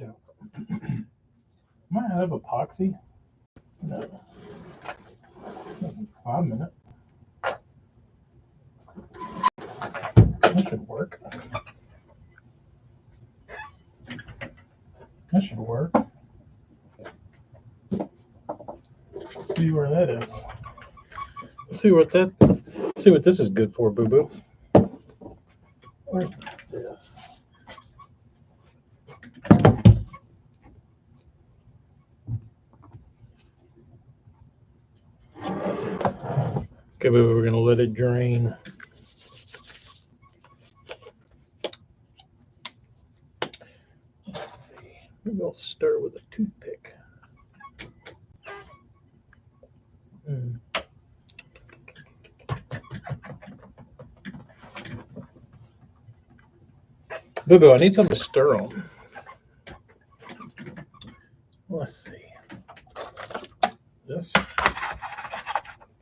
joke. Might have epoxy. No. 5 minutes. That should work. That should work. See where that is. See what this is good for, boo boo. Where's this? Okay, boo boo, we're gonna let it drain. Let's see. Maybe I'll stir with a toothpick. Boo boo, I need something to stir on. Let's see. This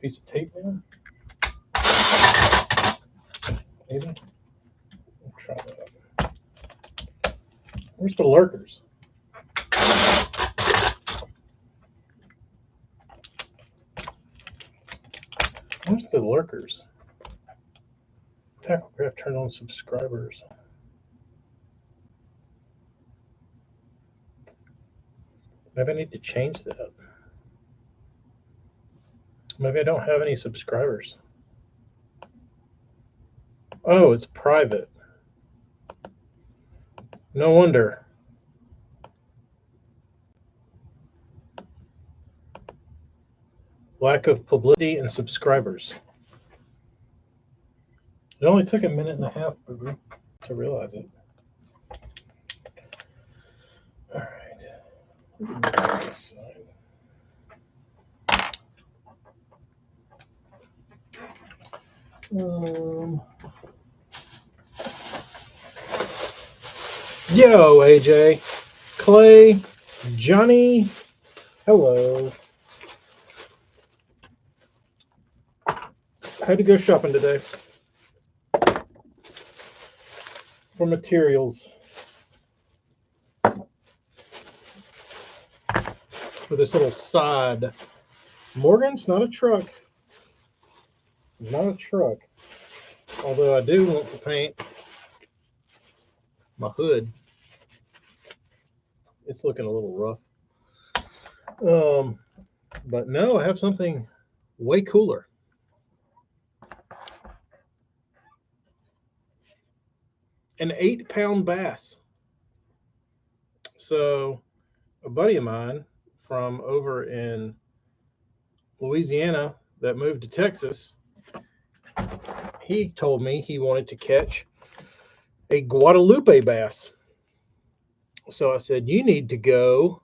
piece of tape there. Maybe. We'll try that out. Where's the lurkers? Where's the lurkers? Tachograph turned on subscribers. Maybe I need to change that. Maybe I don't have any subscribers. Oh, it's private. No wonder. Lack of publicity and subscribers. It only took 1.5 minutes, Boo-Boo, to realize it. All right. This side. Yo, AJ, Clay, Johnny, hello. I had to go shopping today for materials for this little side. Morgan's not a truck. Not a truck. Although I do want to paint my hood. It's looking a little rough. But no, I have something way cooler. An 8-pound bass. So a buddy of mine from over in Louisiana that moved to Texas, he told me he wanted to catch a Guadalupe bass. So I said, you need to go,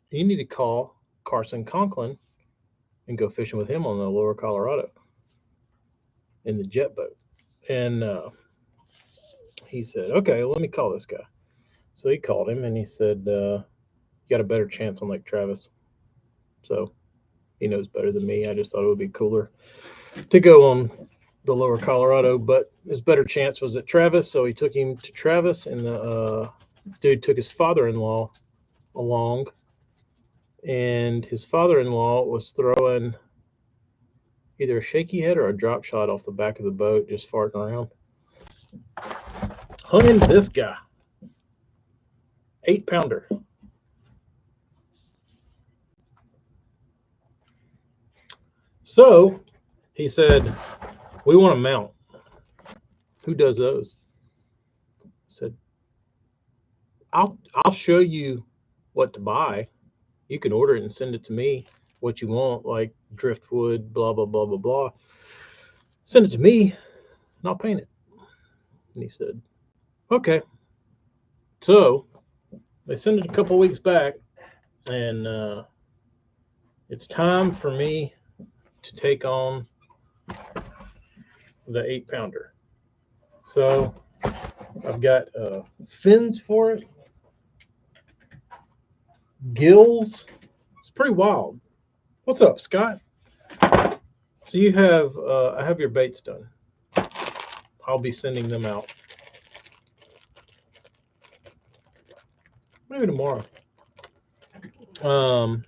you need to call Carson Conklin and go fishing with him on the lower Colorado in the jet boat. And he said, okay, let me call this guy. So he called him and he said, you got a better chance on Lake Travis. So he knows better than me. I just thought it would be cooler to go on the lower Colorado, but his better chance was at Travis. So he took him to Travis, and the dude took his father-in-law along, and his father-in-law was throwing either a shaky head or a drop shot off the back of the boat, just farting around. Hung into this guy. 8-pounder. So he said, we want a mount. Who does those? I said, I'll show you what to buy. You can order it and send it to me, what you want, like driftwood, blah, blah, blah, blah, blah. Send it to me, and I'll paint it. And he said, okay. So they sent it a couple weeks back, and it's time for me to take on the 8-pounder. So I've got fins for it, gills. It's pretty wild. What's up, Scott? So you have, I have your baits done. I'll be sending them out. Maybe tomorrow. The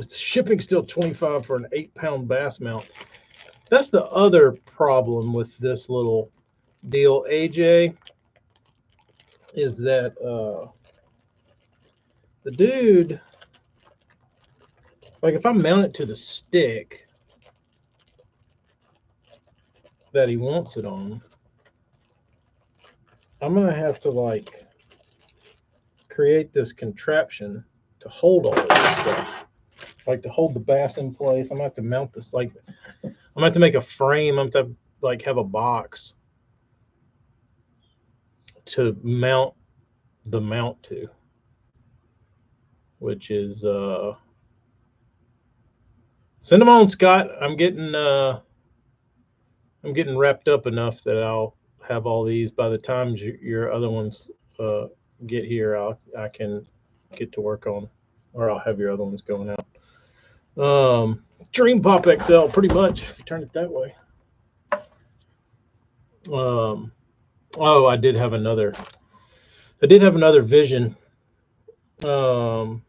shipping's still $25 for an 8-pound bass mount. That's the other problem with this little deal, AJ, is that the dude, like if I mount it to the stick that he wants it on, I'm gonna have to like create this contraption to hold all this stuff, like to hold the bass in place. I'm gonna have to mount this, like I'm gonna have to make a frame. I'm gonna have to like have a box to mount the mount to, which is send them on, Scott. I'm getting wrapped up enough that I'll have all these by the time your other ones get here. I can get to work on, or I'll have your other ones going out. Dream Pop XL, pretty much, if you turn it that way. Oh, I did have another vision. About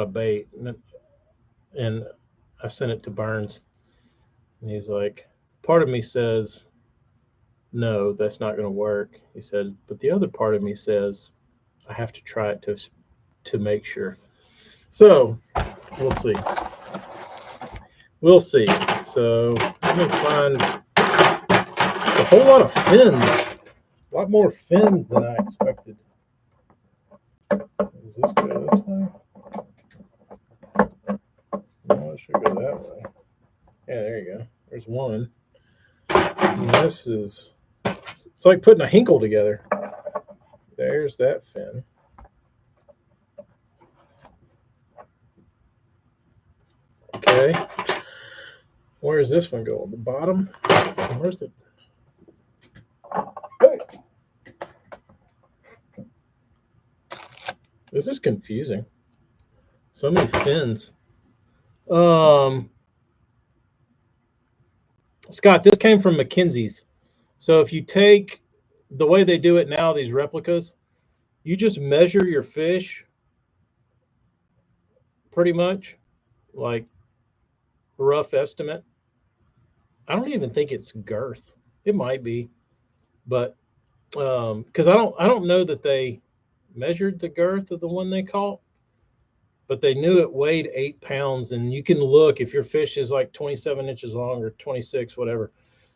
a bait, and I sent it to Burns, and he's like, part of me says, no, that's not going to work. He said, but the other part of me says, I have to try it to make sure. So we'll see. We'll see. So let me find. It's a whole lot of fins. A lot more fins than I expected. Does this go this way? No, it should go that way. Yeah, there you go. There's one. And this is, it's like putting a hinkle together. There's that fin. Okay. Where does this one go? On the bottom? Where's the... Hey. This is confusing. So many fins. Scott, this came from McKinsey's. So if you take the way they do it now, these replicas, you just measure your fish pretty much, like rough estimate. I don't even think it's girth. It might be, but because I don't know that they measured the girth of the one they caught, but they knew it weighed 8 pounds. And you can look, if your fish is like 27 inches long or 26, whatever,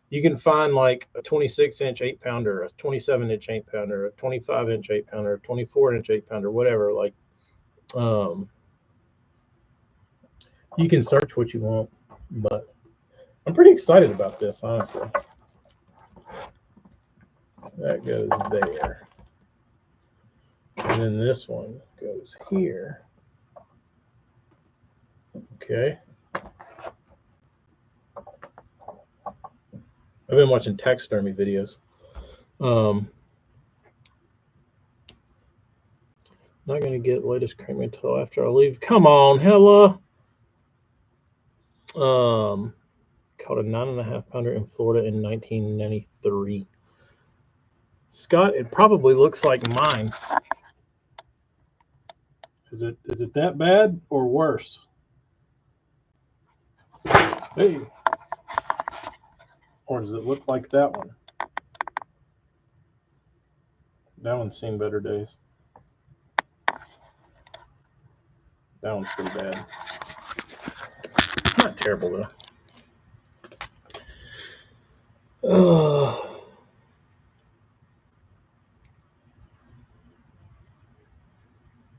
you can find like a 26-inch 8-pounder, a 27-inch 8-pounder, a 25-inch 8-pounder, a 24-inch 8-pounder, whatever. Like, you can search what you want, but I'm pretty excited about this, honestly. That goes there. And then this one goes here. Okay. I've been watching taxidermy videos. Not going to get latest cream until after I leave. Come on, Hella. Caught a 9.5 pounder in Florida in 1993. Scott, it probably looks like mine. Is it that bad or worse? Hey. Or does it look like that one? That one's seen better days. That one's pretty bad. Not terrible though.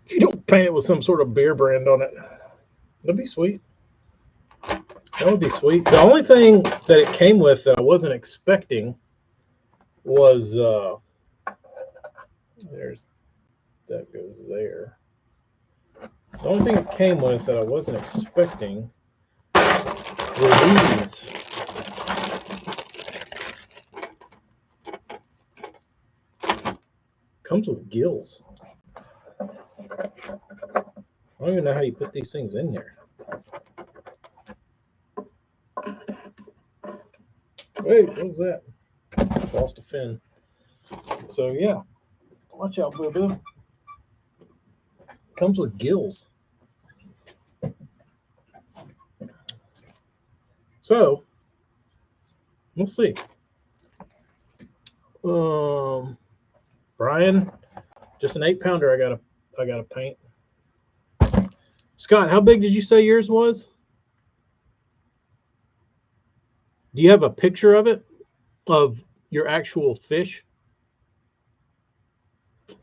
If you don't paint it with some sort of beer brand on it, that'd be sweet. That would be sweet. The only thing that it came with that I wasn't expecting was that goes there. The only thing it came with that I wasn't expecting were these. Comes with gills. I don't even know how you put these things in there. Wait, what was that? Lost a fin. So yeah, watch out, Boo Boo. Comes with gills. So we'll see. Brian, just an 8-pounder. I gotta paint. Scott, how big did you say yours was? Do you have a picture of it, of your actual fish?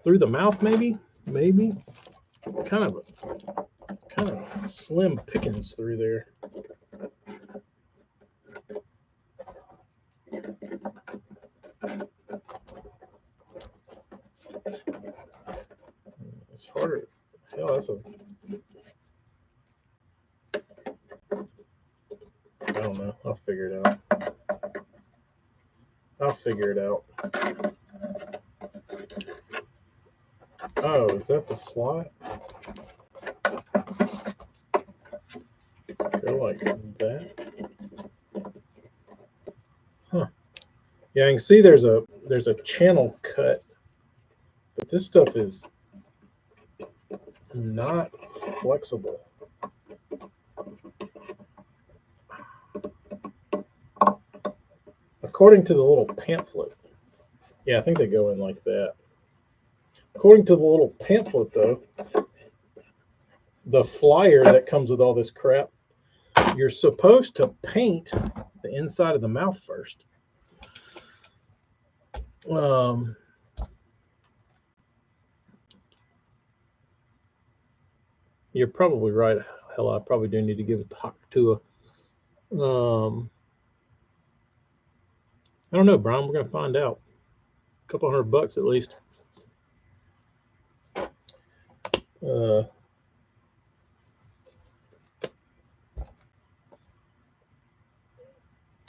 Through the mouth, maybe? Maybe. Kind of slim pickings through there. It's harder. Hell, that's a. I don't know. I'll figure it out. I'll figure it out. Oh, is that the slot? Go like that. Huh. Yeah, I can see there's a channel cut, but this stuff is not flexible. According to the little pamphlet. Yeah, I think they go in like that. According to the little pamphlet, though, the flyer that comes with all this crap, you're supposed to paint the inside of the mouth first. You're probably right. Hell, I probably do need to give it the hock to a. I don't know, Brian. We're gonna find out. A couple $100 at least.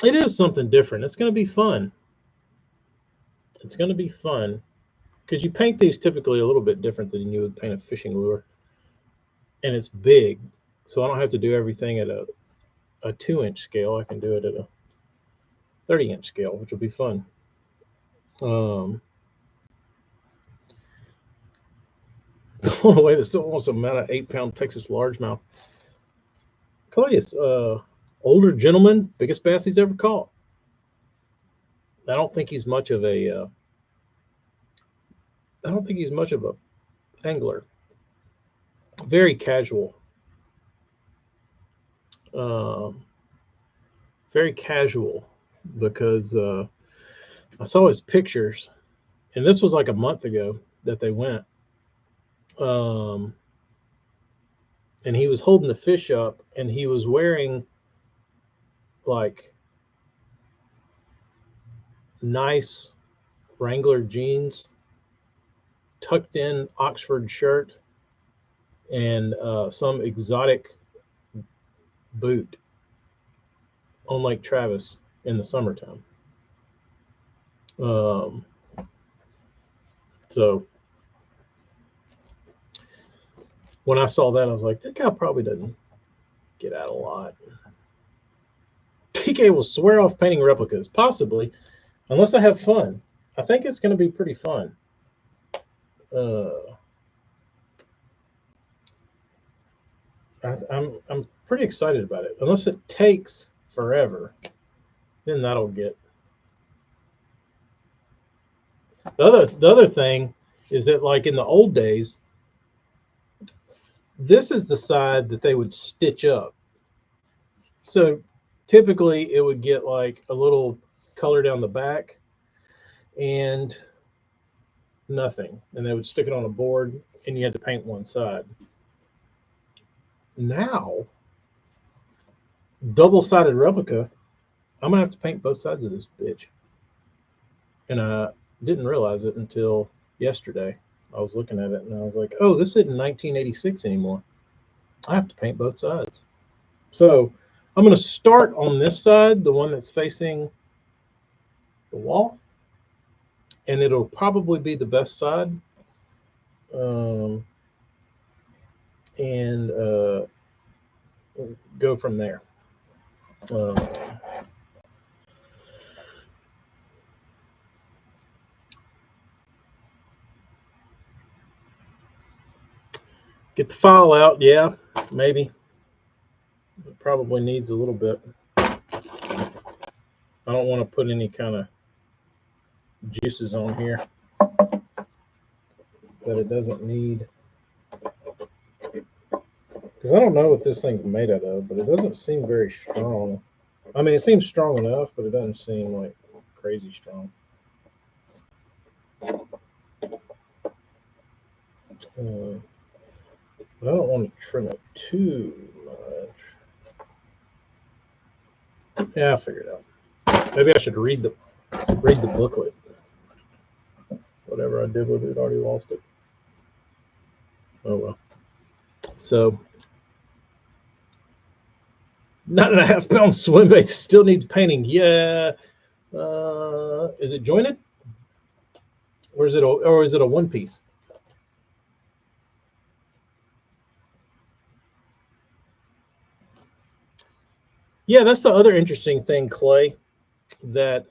It is something different. It's going to be fun. It's going to be fun because you paint these typically a little bit different than you would paint a fishing lure, and it's big, so I don't have to do everything at a 2-inch scale. I can do it at a 30-inch scale, which will be fun. Going away, there's almost amount of 8-pound Texas largemouth. Calais, older gentleman, biggest bass he's ever caught. I don't think he's much of a. I don't think he's much of a angler. Very casual. Very casual because I saw his pictures, and this was like a month ago that they went. And he was holding the fish up, and he was wearing like nice Wrangler jeans, tucked in Oxford shirt, and some exotic boot on Lake Travis in the summertime. So when I saw that, I was like, that guy probably doesn't get out a lot. TK will swear off painting replicas, possibly, unless I have fun. I think it's going to be pretty fun. I'm pretty excited about it. Unless it takes forever, then that'll get. The other thing is that, like in the old days, this is the side that they would stitch up. So typically it would get like a little color down the back and nothing. And they would stick it on a board and you had to paint one side. Now, double-sided replica, I'm going to have to paint both sides of this bitch. And I didn't realize it until yesterday. I was looking at it and I was like, oh, this isn't 1986 anymore. I have to paint both sides. So I'm going to start on this side, the one that's facing the wall, and it'll probably be the best side. And go from there. Get the file out, yeah, maybe. It probably needs a little bit. I don't want to put any kind of juices on here that it doesn't need. Because I don't know what this thing's made out of, but it doesn't seem very strong. I mean, it seems strong enough, but it doesn't seem like crazy strong. But I don't want to trim it too much. Yeah, I'll figure it out. Maybe I should read the booklet. Whatever I did with it, already lost it. Oh well. So 9.5 pound swim bait still needs painting. Yeah. Is it jointed? Or is it a one piece? Yeah, that's the other interesting thing, Clay, that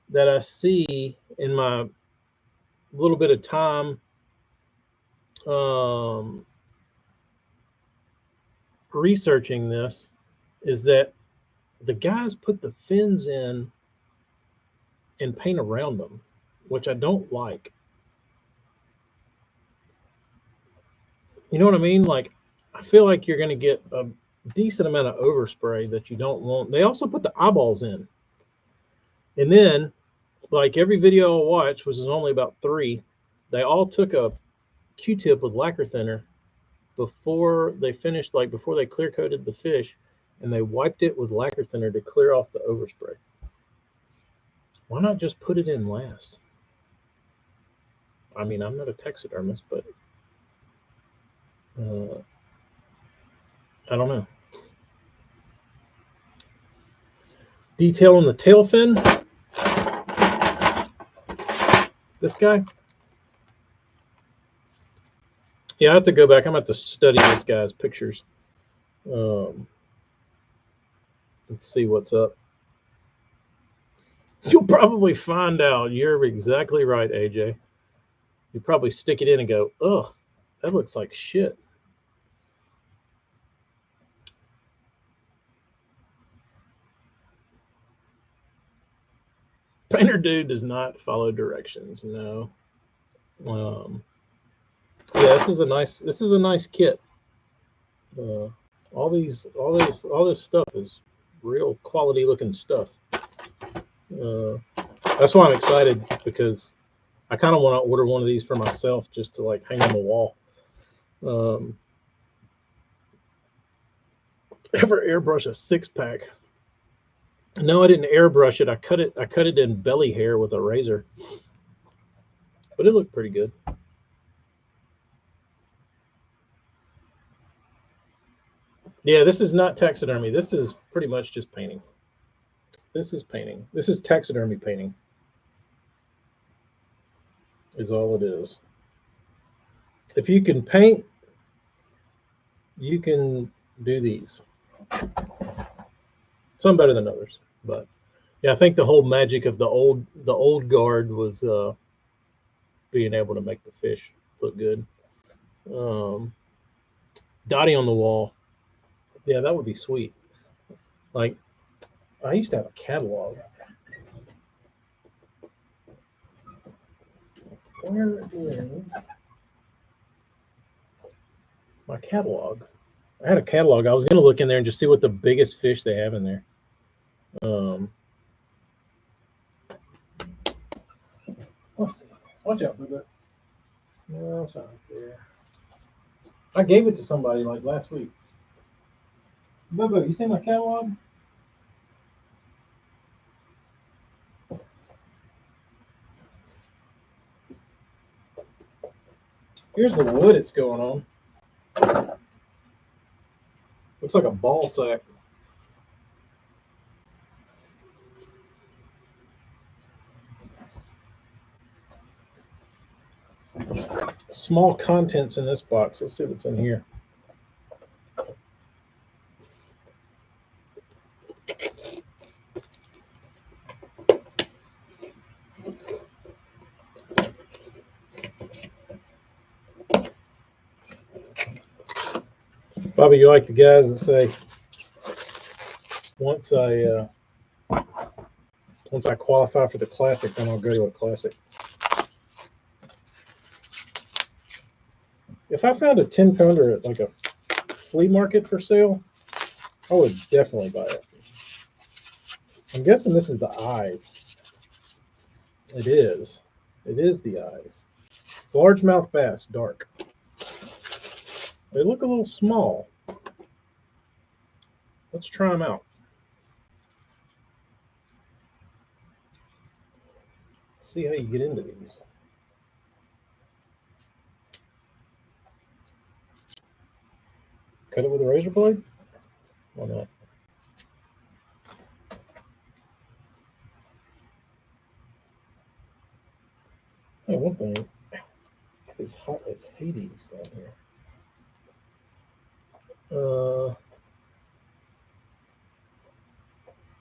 that I see in my little bit of time researching this, is that the guys put the fins in and paint around them, which I don't like. You know what I mean? Like, I feel like you're going to get a decent amount of overspray that you don't want. They also put the eyeballs in. And then, like every video I watched, which is only about 3, they all took a Q-tip with lacquer thinner before they finished, like before they clear coated the fish, and they wiped it with lacquer thinner to clear off the overspray. Why not just put it in last? I mean, I'm not a taxidermist, but I don't know. Detail on the tail fin. This guy. Yeah, I have to go back. I'm going to have to study this guy's pictures. Let's see what's up. You'll probably find out. You're exactly right, AJ. You probably stick it in and go, ugh, that looks like shit. Painter dude does not follow directions. No. Yeah, this is a nice kit. All this stuff is real quality looking stuff. That's why I'm excited, because I kind of want to order one of these for myself just to like hang on the wall. Ever airbrush a 6-pack? No, I didn't airbrush it. I cut it in belly hair with a razor, but it looked pretty good. Yeah, this is not taxidermy. This is pretty much just painting. This is painting. This is taxidermy painting. Is all it is. If you can paint, you can do these. Some better than others, but yeah, I think the whole magic of the old guard was being able to make the fish look good. Dottie on the wall. Yeah, that would be sweet. Like, I used to have a catalog. Where is my catalog? I had a catalog. I was going to look in there and just see what the biggest fish they have in there. Let's see. Watch out, Bubba. No, it's not there. I gave it to somebody like last week. Bubba, you see my catalog? Here's the wood it's going on. Looks like a ball sack. Small contents in this box. Let's see what's in here. Bobby, you like the guys that say, once I qualify for the classic, then I'll go to a classic. If I found a 10-pounder at like a flea market for sale, I would definitely buy it. I'm guessing this is the eyes. It is. It is the eyes. Largemouth bass, dark. They look a little small. Let's try them out. See how you get into these. Cut it with a razor blade? Why not? Hey, one thing. It's hot as Hades down here.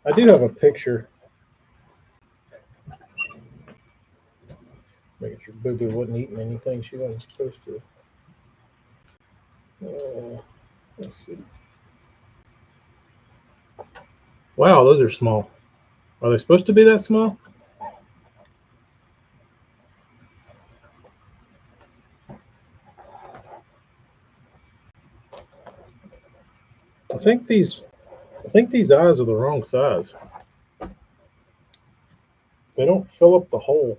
I do have a picture. Making sure Boo Boo wasn't eating anything she wasn't supposed to. Let's see. Wow, those are small. Are they supposed to be that small? I think these eyes are the wrong size. They don't fill up the hole.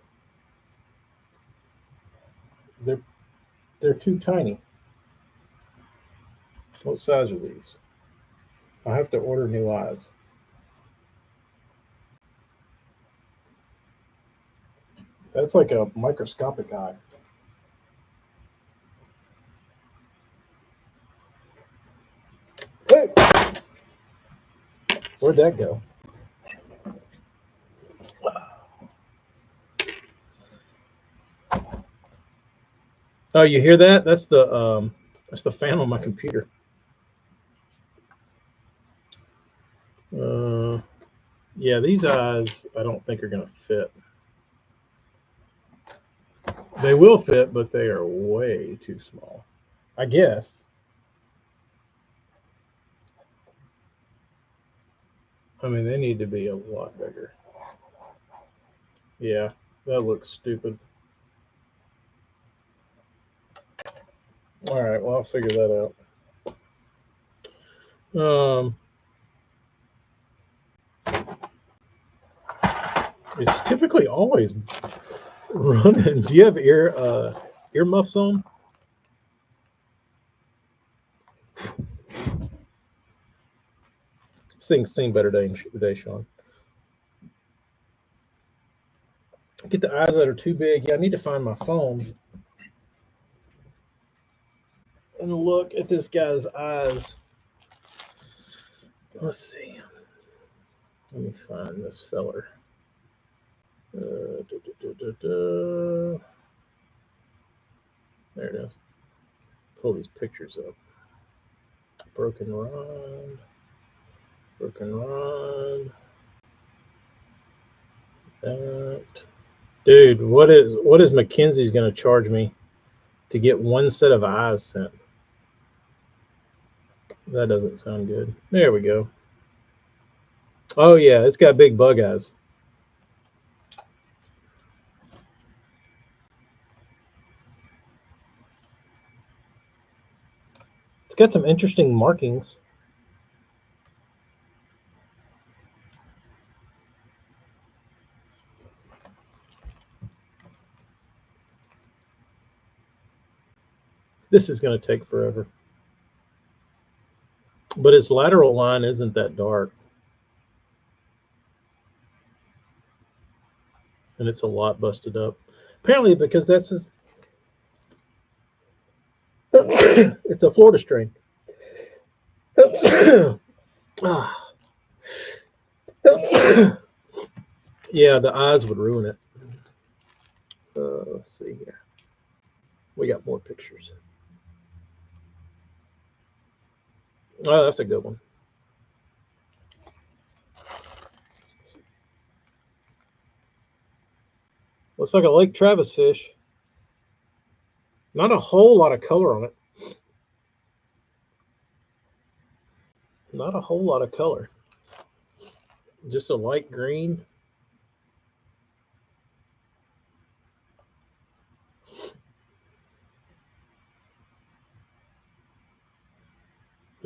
They're too tiny. What size are these? I have to order new eyes. That's like a microscopic eye. Hey! Where'd that go? Oh, you hear that? That's the fan on my computer. Yeah, these eyes I don't think are gonna fit. They will fit, but they are way too small. I guess. I mean, they need to be a lot bigger. Yeah, that looks stupid. All right, well, I'll figure that out. It's typically always running. Do you have ear muffs on? Sing better today, Sean. Get the eyes that are too big. Yeah, I need to find my phone and look at this guy's eyes. Let's see. Let me find this feller. There it is. Pull these pictures up. Broken rod. That. Dude, what is Mackenzie's going to charge me to get one set of eyes sent? That doesn't sound good. There we go. Oh yeah, it's got big bug eyes. It's got some interesting markings. This is going to take forever. But its lateral line isn't that dark. And it's a lot busted up. Apparently because that's it's a Florida strain. Yeah, the eyes would ruin it. Let's see here. We got more pictures. Oh, that's a good one. Looks like a Lake Travis fish. Not a whole lot of color on it. Not a whole lot of color. Just a light green.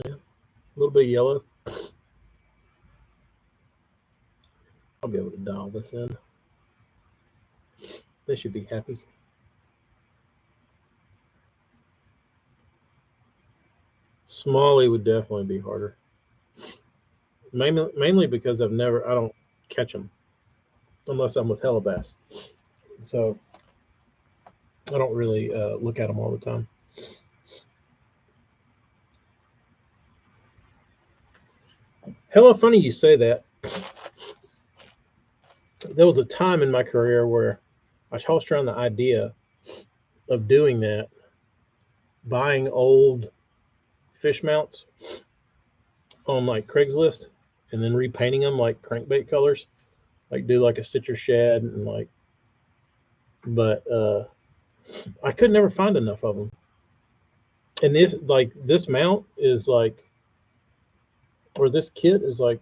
Yeah, a little bit of yellow. I'll be able to dial this in. They should be happy. Smalley would definitely be harder. Mainly because I don't catch them unless I'm with Hellabass. So I don't really look at them all the time. Hella funny you say that. There was a time in my career where I tossed around the idea of doing that, buying old fish mounts on like Craigslist and then repainting them like crankbait colors, like do like a citrus shad and like, but I could never find enough of them. And this mount is like, or this kit is like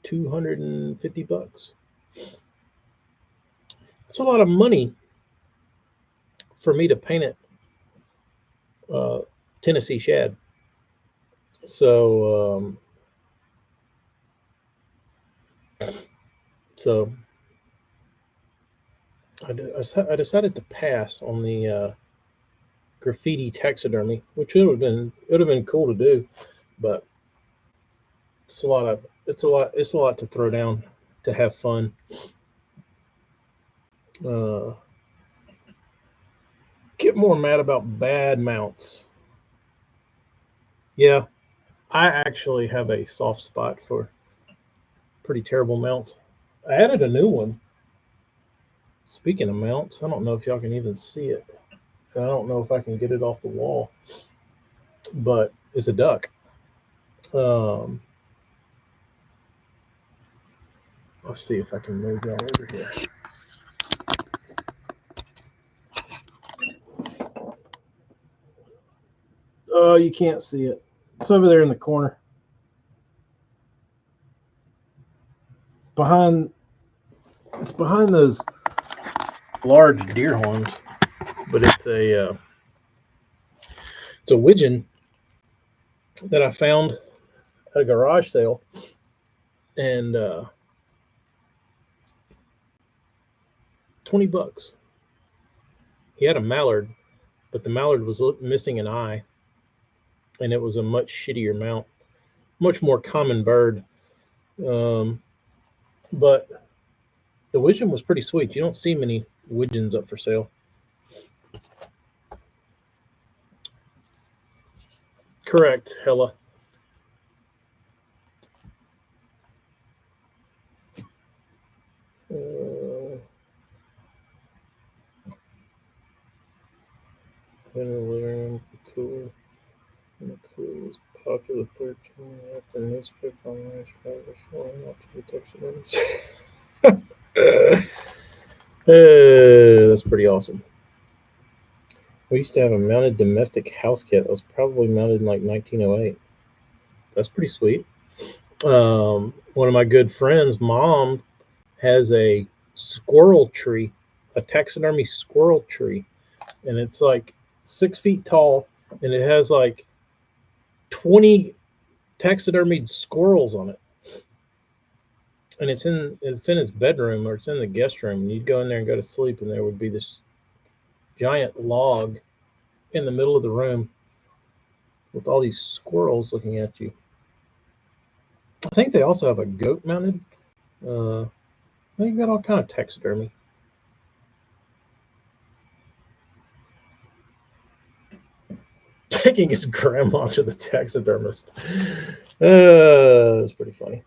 $250. It's a lot of money for me to paint it Tennessee shad. So so I decided to pass on the graffiti taxidermy, which would have been cool to do, but it's a lot to throw down to have fun. Uh, get more mad about bad mounts. Yeah, I actually have a soft spot for pretty terrible mounts. I added a new one. Speaking of mounts, I don't know if y'all can even see it. I don't know if I can get it off the wall, but it's a duck. Um, let's see if I can move y'all over here. Oh, you can't see it. It's over there in the corner. It's behind. It's behind those large deer horns, but it's a widgeon that I found at a garage sale, and $20. He had a mallard, but the mallard was missing an eye, and it was a much shittier mount, much more common bird. Um, but the widgeon was pretty sweet. You don't see many widgeons up for sale. Correct, Hella. In the living room, cool. And the cool is popular 13 after newspaper online before not to be texted. That's pretty awesome. We used to have a mounted domestic house kit that was probably mounted in like 1908. That's pretty sweet. One of my good friends' mom has a squirrel tree, a taxidermy squirrel tree, and it's like 6 feet tall, and it has like 20 taxidermied squirrels on it. And it's in his bedroom, or it's in the guest room. And you'd go in there and go to sleep, and there would be this giant log in the middle of the room with all these squirrels looking at you. I think they also have a goat mounted. They got all kind of taxidermy. Taking his grandma to the taxidermist. That's pretty funny.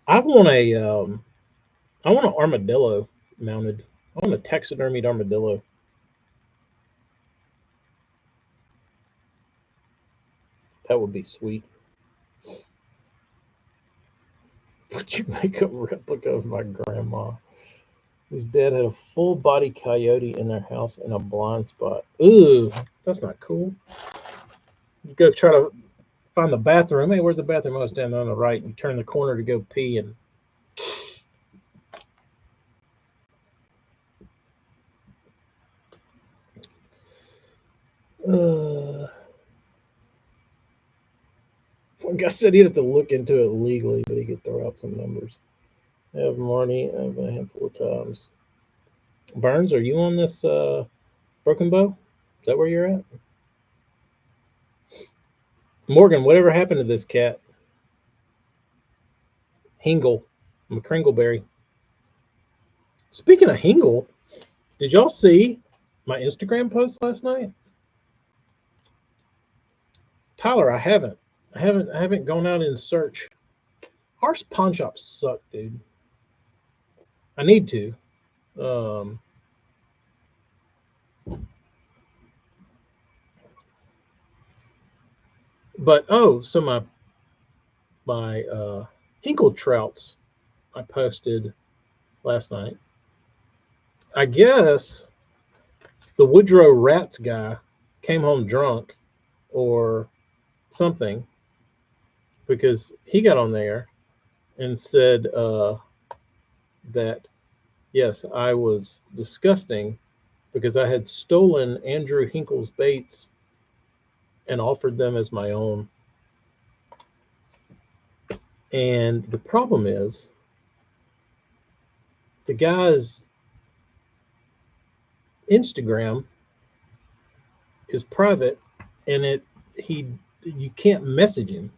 I want an armadillo mounted. I want a taxidermied armadillo. That would be sweet. Would you make a replica of my grandma? whose dad had a full body coyote in their house in a blind spot. Ooh, that's not cool. You go try to find the bathroom. Hey, where's the bathroom? Oh, it's down there on the right. You turn the corner to go pee, and like I said, he'd have to look into it legally, but he could throw out some numbers. I have Marty. I've been a handful of times. Burns, are you on this Broken Bow? Is that where you're at? Morgan, whatever happened to this cat? Hingle, McCringleberry. Speaking of Hingle, did y'all see my Instagram post last night? Tyler, I haven't gone out in search. Our pawn shops suck, dude. I need to. Um, but oh, so my Hinkle trouts I posted last night. I guess the Woodrow Rats guy came home drunk or something because he got on there and said that yes, I was disgusting because I had stolen Andrew Hinkle's baits and offered them as my own. And the problem is the guy's Instagram is private and he you can't message him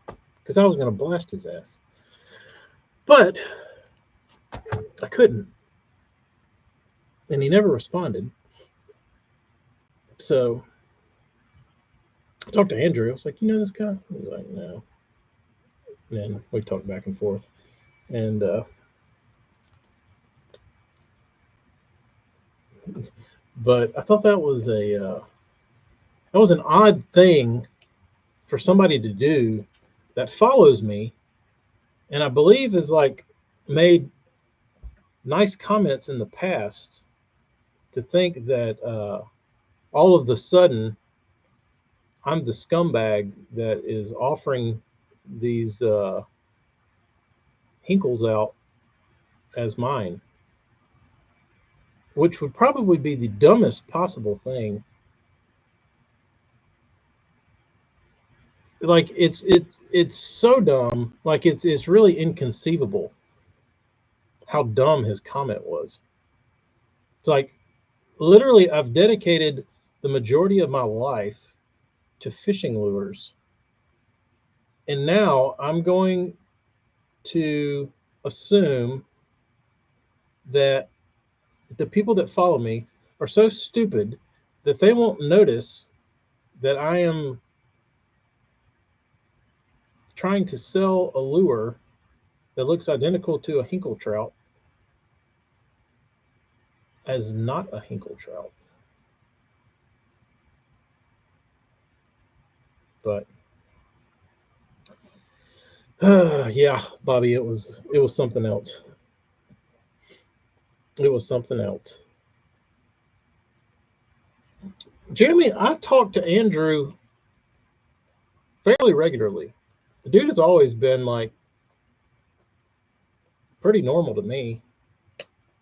because I was going to blast his ass. But I couldn't. And he never responded. So I talked to Andrew. I was like, you know this guy? He was like, no. And then we talked back and forth. And but I thought that was an odd thing for somebody to do that follows me, and I believe has like made nice comments in the past. To think that all of the sudden I'm the scumbag that is offering these Hinkles out as mine, which would probably be the dumbest possible thing. Like it's so dumb. Like it's really inconceivable how dumb his comment was. It's like literally I've dedicated the majority of my life to fishing lures, and now I'm going to assume that the people that follow me are so stupid that they won't notice that I am trying to sell a lure that looks identical to a Hinkle trout as not a Hinkle trout. But yeah, Bobby, it was something else. It was something else. Jeremy, I talk to Andrew fairly regularly. The dude has always been like pretty normal to me.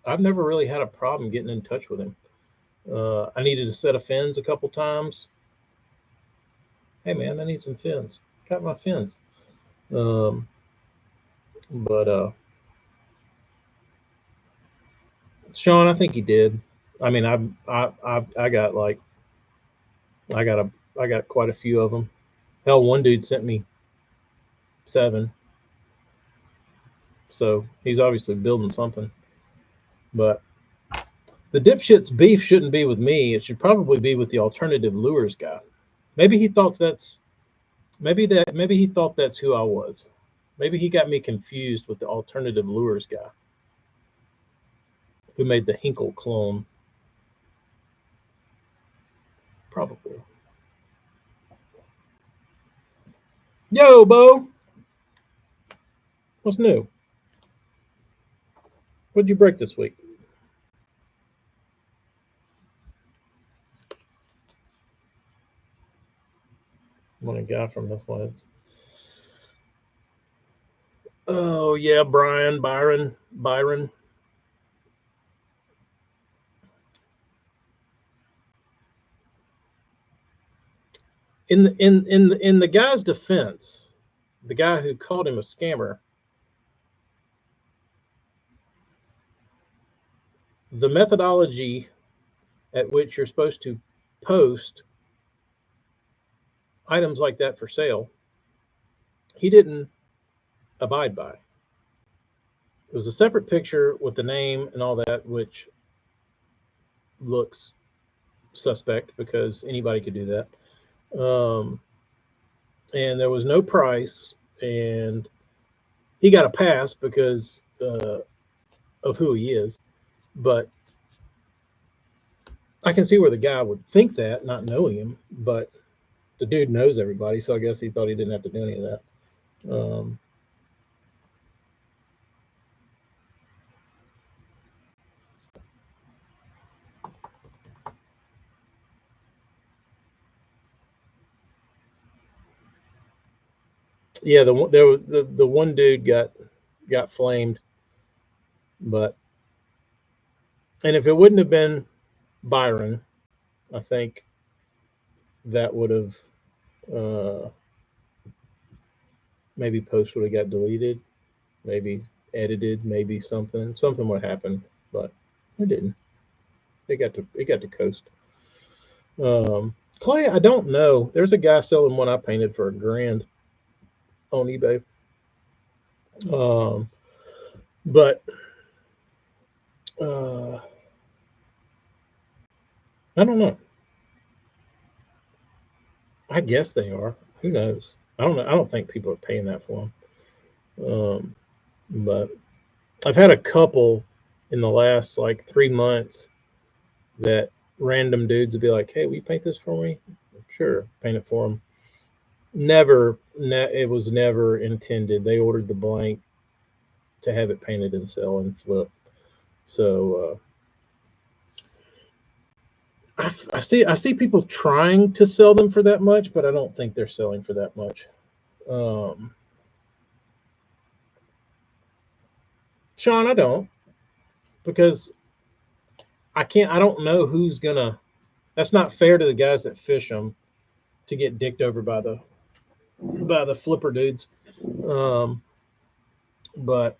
I've never really had a problem getting in touch with him. I needed a set of fins a couple times. Hey man, I need some fins. Got my fins. Um, but Sean, I think he did. I mean, I got like I got a I got quite a few of them. Hell, one dude sent me 7, so he's obviously building something. But the dipshit's beef shouldn't be with me. It should probably be with the alternative lures guy. Maybe he thought that's maybe he thought that's who I was. Maybe he got me confused with the alternative lures guy who made the Hinkle clone. Probably. Yo, Bo, what's new? What'd you break this week? when a guy from this one is. Oh yeah, Byron. In the guy's defense, the guy who called him a scammer, the methodology at which you're supposed to post items like that for sale, he didn't abide by. It was a separate picture with the name and all that, which looks suspect because anybody could do that. And there was no price, and he got a pass because of who he is. But I can see where the guy would think that, not knowing him. But the dude knows everybody, so I guess he thought he didn't have to do any of that. Yeah, the one dude got flamed, but and if it wouldn't have been Byron, I think that would have maybe post would have got deleted, maybe edited, maybe something would happen, but it didn't. It got to coast. Clay, I don't know. There's a guy selling one I painted for $1,000 on eBay. But I don't know. I guess they are. Who knows? I don't know. I don't think people are paying that for them. But I've had a couple in the last like 3 months that random dudes would be like, "Hey, will you paint this for me?" Sure, paint it for them. It was never intended. They ordered the blank to have it painted and sell and flip. So I see people trying to sell them for that much, but I don't think they're selling for that much. Sean, I don't, because I don't know who's gonna. That's not fair to the guys that fish them to get dicked over by the flipper dudes. But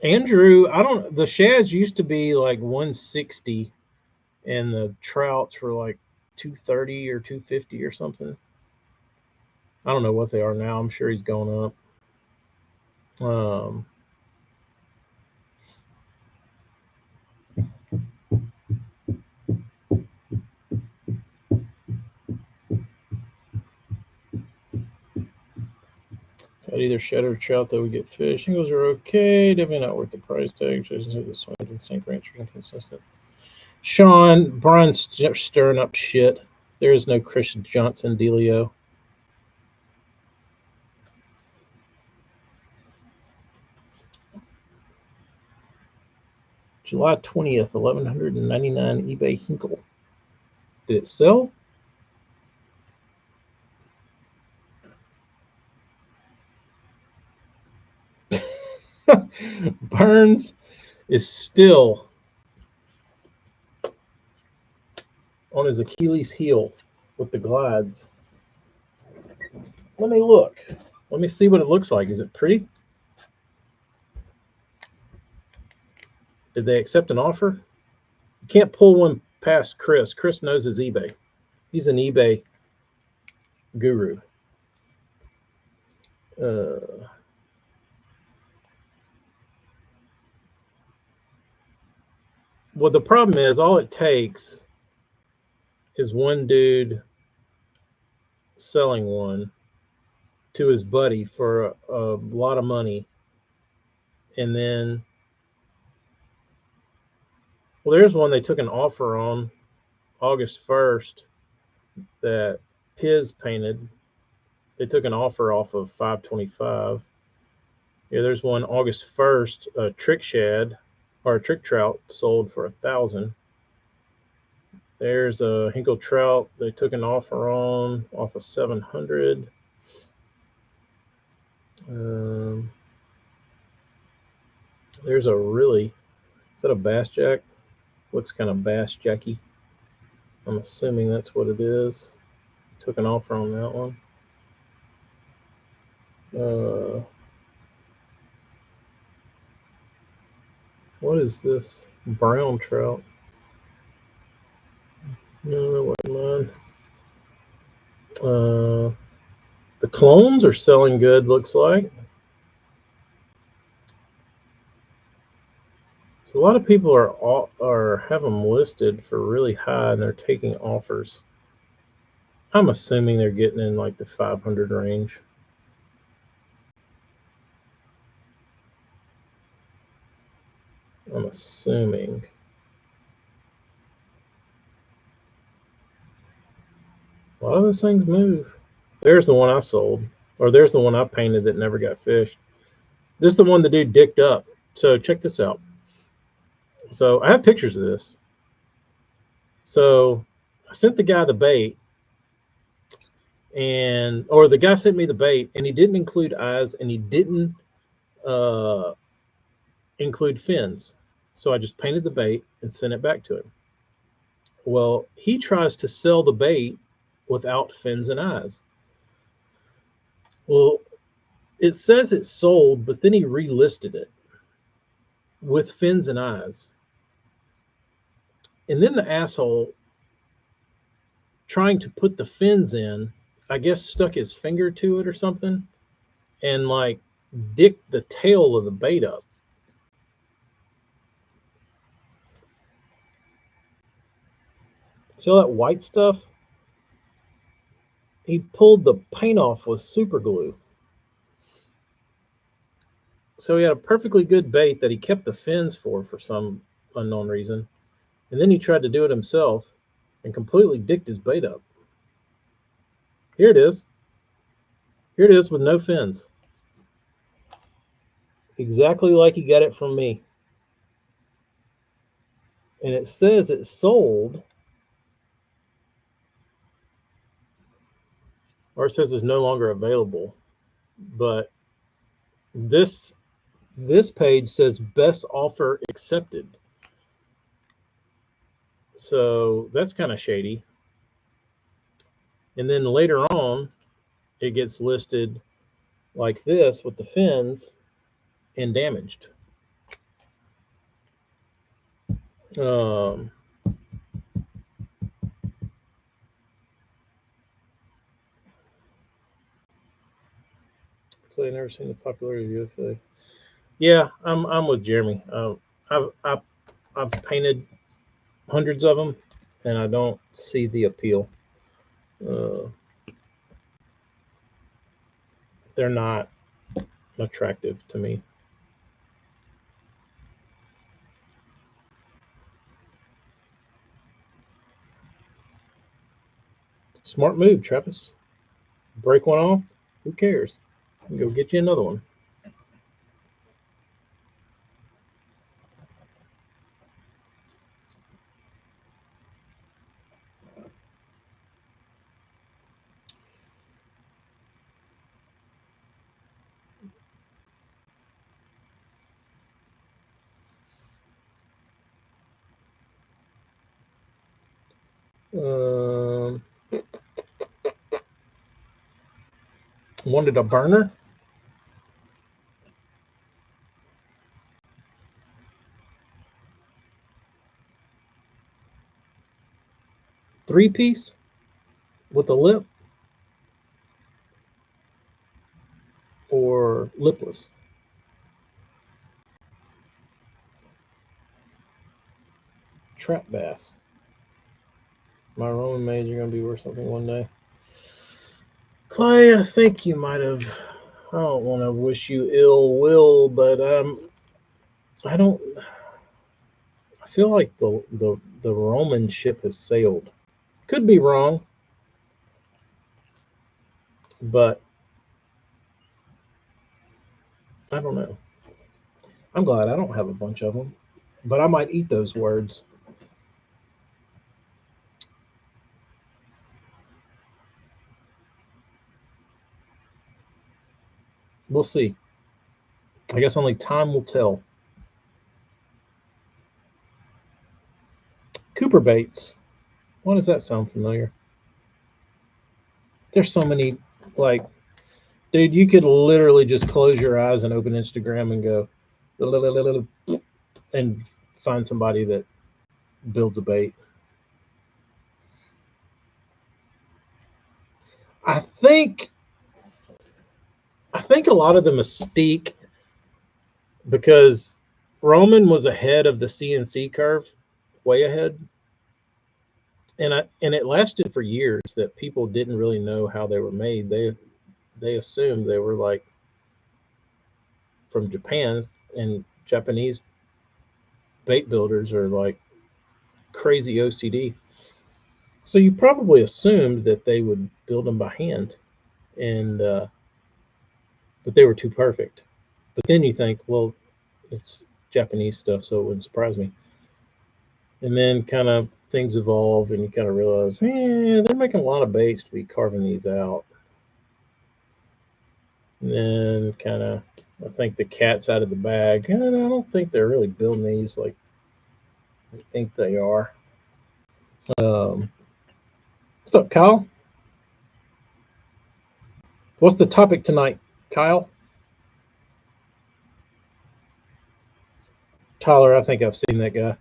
Andrew, I don't. The shads used to be like 160, and the trouts were like 230 or 250 or something. I don't know what they are now. I'm sure he's going up. I'd either shed or trout that would get fish. Angles are okay, definitely not worth the price tag. The swim and sink range are inconsistent. Sean, Brian's stirring up shit. There is no Chris Johnson dealio. July 20th, 1199 eBay Hinkle. Did it sell? Burns is still on his Achilles heel with the glides. Let me look. Let me see what it looks like. Is it pretty? Did they accept an offer? You can't pull one past Chris. Chris knows his eBay. He's an eBay guru. Well, the problem is all it takes is one dude selling one to his buddy for a lot of money, and then, well, there's one they took an offer on August 1st that Piz painted. They took an offer off of 525. Yeah, there's one August 1st, a trick shad or a trick trout sold for 1,000. There's a Hinkle trout they took an offer on off of 700. There's a really, is that a bass jack? Looks kind of bass jacky. I'm assuming that's what it is. Took an offer on that one. What is this? Brown trout. No, that wasn't mine. The clones are selling good, looks like. So a lot of people are have them listed for really high, and they're taking offers. I'm assuming they're getting in like the 500 range. I'm assuming. A lot of those things move. There's the one I sold, or there's the one I painted that never got fished. This is the one the dude dicked up. So check this out. So I have pictures of this. So I sent the guy the bait, or the guy sent me the bait, and he didn't include eyes, and he didn't include fins. So I just painted the bait and sent it back to him. Well, he tries to sell the bait without fins and eyes. Well, it says it's sold, but then he relisted it with fins and eyes. And then the asshole, trying to put the fins in, I guess stuck his finger to it or something, and like dicked the tail of the bait up. See all that white stuff? He pulled the paint off with super glue. So he had a perfectly good bait that he kept the fins for some unknown reason. And then he tried to do it himself and completely dicked his bait up. Here it is. Here it is with no fins. Exactly like he got it from me. And it says it's sold, or it says it's no longer available. But this page says best offer accepted. So that's kind of shady. And then later on, it gets listed like this with the fins and damaged. Clearly never seen the popularity of UFA. Yeah, I'm with Jeremy. I've painted hundreds of them, and I don't see the appeal. They're not attractive to me. Smart move, Travis. Break one off. Who cares? Go get you another one. Wanted a burner. Three-piece with a lip or lipless? Trap bass. My Roman maids are going to be worth something one day. Clay, I think you might have. I don't want to wish you ill will, but I don't. I feel like the Roman ship has sailed. Could be wrong, but I don't know. I'm glad I don't have a bunch of them, but I might eat those words. We'll see. I guess only time will tell. Cooper baits. Why does that sound familiar? There's so many, like, dude, you could literally just close your eyes and open Instagram and go, and find somebody that builds a bait. I think a lot of the mystique, because Roman was ahead of the CNC curve, way ahead, and it lasted for years that people didn't really know how they were made. They assumed they were like from Japan, and Japanese bait builders are like crazy OCD. So you probably assumed that they would build them by hand, and but they were too perfect. But then you think, well, it's Japanese stuff, so it wouldn't surprise me. And then kind of things evolve, and you kind of realize, they're making a lot of baits to be carving these out. And then kind of, I think the cat's out of the bag. And I don't think they're really building these like I think they are. What's up, Kyle? What's the topic tonight, Kyle? Tyler, I think I've seen that guy.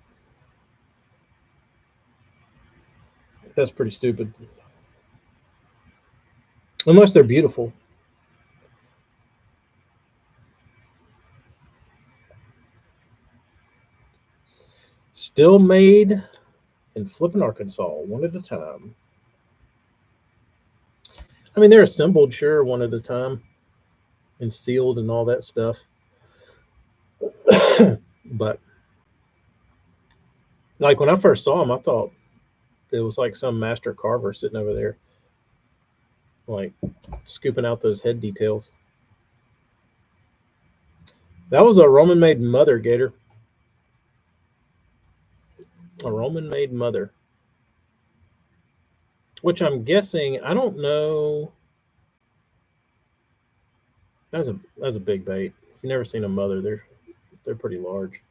That's pretty stupid. Unless they're beautiful. Still made in Flippin', Arkansas, one at a time. I mean, they're assembled, sure, one at a time, and sealed and all that stuff. But like when I first saw them, I thought it was like some master carver sitting over there, like scooping out those head details. That was a Roman-made mother, Gator. A Roman-made mother. Which I'm guessing, I don't know. That's a big bait. If you've never seen a mother, they're pretty large.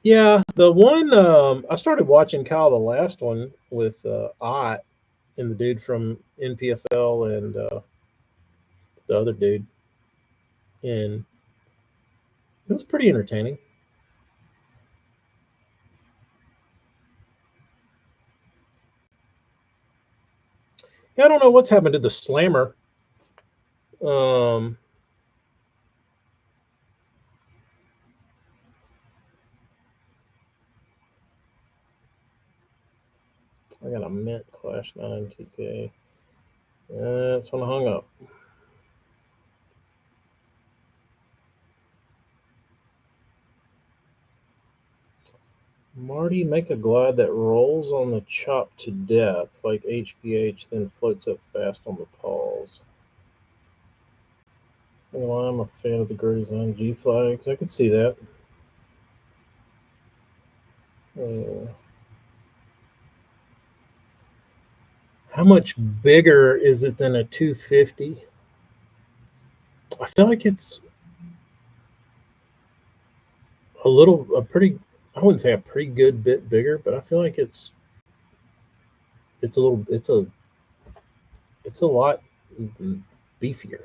Yeah, the one I started watching Kyle, the last one with Ott and the dude from NPFL and the other dude, and it was pretty entertaining. Yeah, I don't know what's happened to the slammer. Um, I got a mint Clash 9 2K. That's when I hung up. Marty, make a glide that rolls on the chop to depth like HPH, then floats up fast on the pawls. Well, I'm a fan of the Gerties on G flags. I could see that. How much bigger is it than a 250? I feel like it's a pretty, I wouldn't say a pretty good bit bigger, but I feel like it's a little, it's a lot beefier.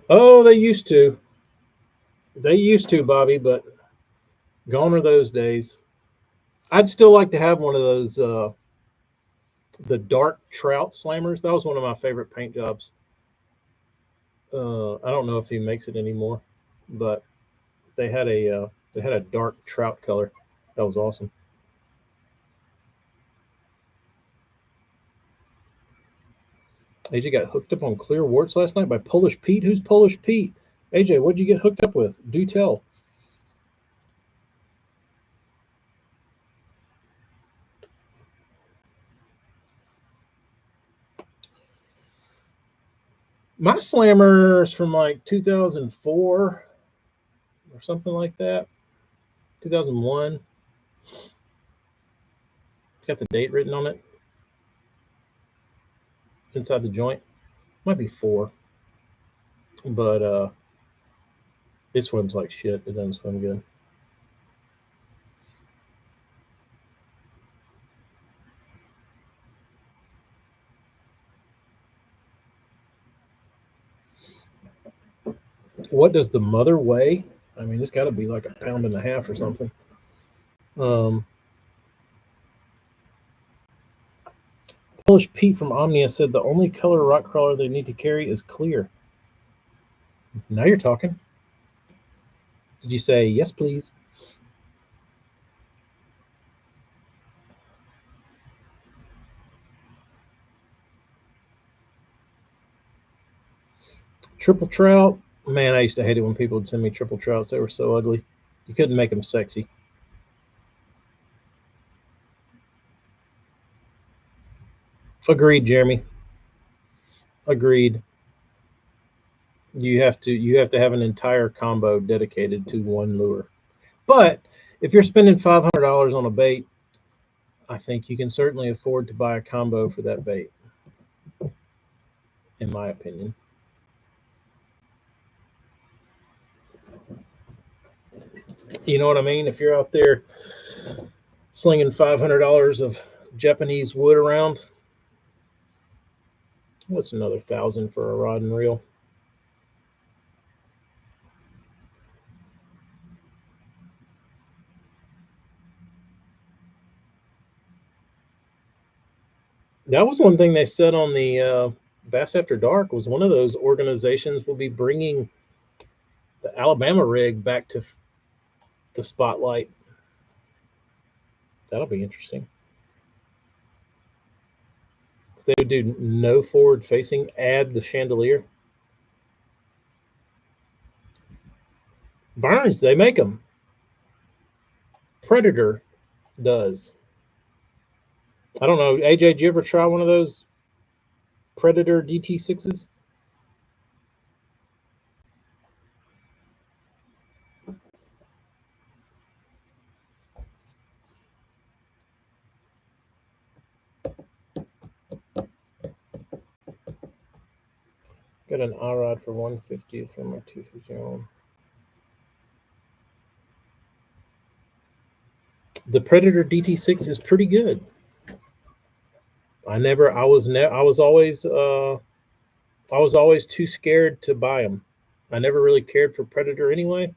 Oh, they used to. They used to, Bobby, but gone are those days. I'd still like to have one of those, the dark trout slammers. That was one of my favorite paint jobs. I don't know if he makes it anymore, but they had a dark trout color. That was awesome. AJ got hooked up on clear warts last night by Polish Pete. Who's Polish Pete? AJ, what'd you get hooked up with? Do tell. My slammer's from like 2004 or something like that. 2001. Got the date written on it inside the joint. Might be 4, but it swims like shit. It doesn't swim good. What does the mother weigh? I mean, it's got to be like 1.5 pounds or something. Um, Polish Pete from Omnia said the only color rock crawler they need to carry is clear. Now you're talking. Did you say yes, please? Triple trout. Man, I used to hate it when people would send me triple trouts. They were so ugly. You couldn't make them sexy. Agreed, Jeremy. Agreed. You have to have an entire combo dedicated to one lure. But if you're spending $500 on a bait, I think you can certainly afford to buy a combo for that bait, in my opinion. You know what I mean? If you're out there slinging $500 of Japanese wood around, what's another 1,000 for a rod and reel? That was one thing they said on the Bass After Dark, was one of those organizations will be bringing the Alabama rig back to the spotlight. That'll be interesting. If they would do no forward facing, add the chandelier. Burns, they make them. Predator does. I don't know. AJ, did you ever try one of those Predator DT6s? Got an I rod for 150th from my 250 on. The Predator DT6 is pretty good. I was always too scared to buy them. I never really cared for Predator anyway,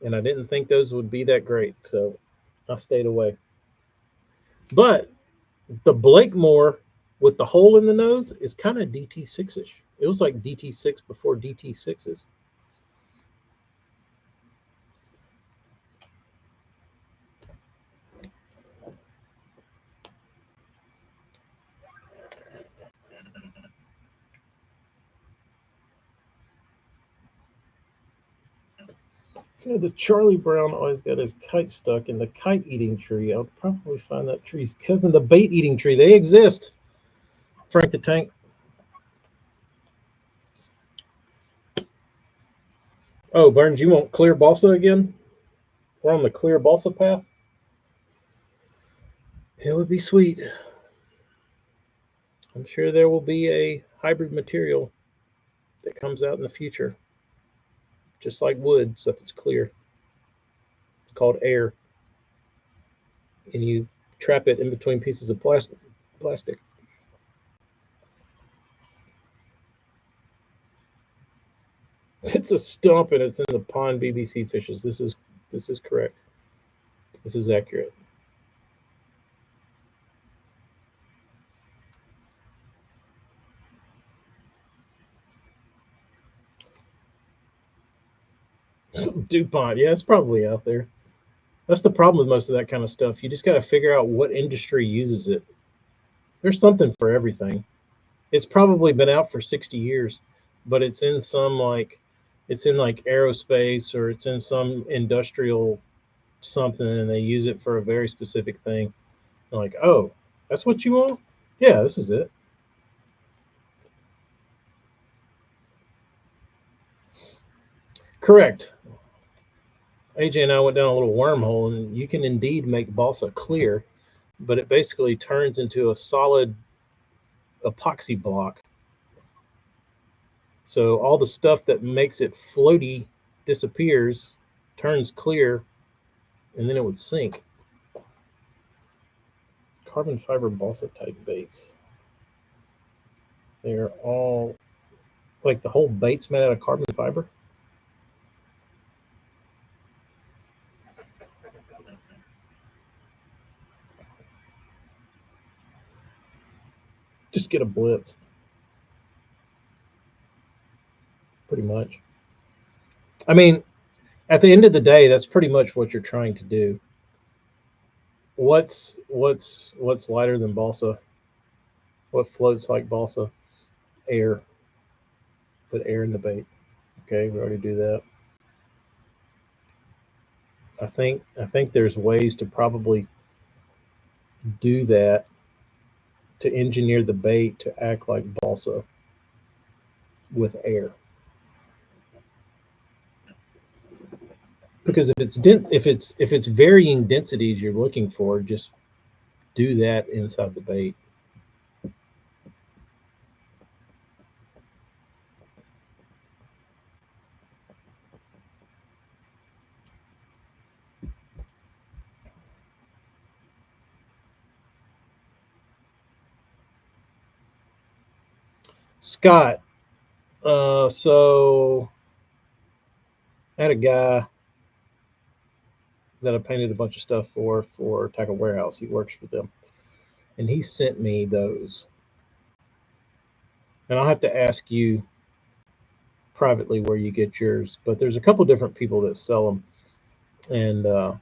and I didn't think those would be that great, so I stayed away. But the Blakemore with the hole in the nose is kind of DT6-ish. It was like DT6 before DT6s. You know, the Charlie Brown always got his kite stuck in the kite eating tree. I'll probably find that tree's cousin, the bait eating tree. They exist. Frank the Tank. Oh, Burns, you want clear balsa again? We're on the clear balsa path. It would be sweet. I'm sure there will be a hybrid material that comes out in the future, just like wood, except it's clear. It's called air, and you trap it in between pieces of plastic. It's a stump, and it's in the pond BBC fishes. This is correct. This is accurate. DuPont, yeah, it's probably out there. That's the problem with most of that kind of stuff. You just got to figure out what industry uses it. There's something for everything. It's probably been out for 60 years, but it's in like aerospace, or it's in some industrial something, and they use it for a very specific thing. They're like, oh, that's what you want? Yeah, this is it. Correct. AJ and I went down a little wormhole, and you can indeed make balsa clear, but it basically turns into a solid epoxy block. So all the stuff that makes it floaty disappears, turns clear, and then it would sink. Carbon fiber balsa type baits. They're all like the whole bait's made out of carbon fiber. Just get a blitz. Pretty much. I mean, at the end of the day, that's pretty much what you're trying to do. What's lighter than balsa? What floats like balsa? Air. Put air in the bait. Okay, we already do that. I think there's ways to probably do that to engineer the bait to act like balsa with air. Because if it's varying densities you're looking for, just do that inside the bait. Scott, so I had a guy that I painted a bunch of stuff for Tackle Warehouse. He works for them, and he sent me those. And I'll have to ask you privately where you get yours, but there's a couple different people that sell them, and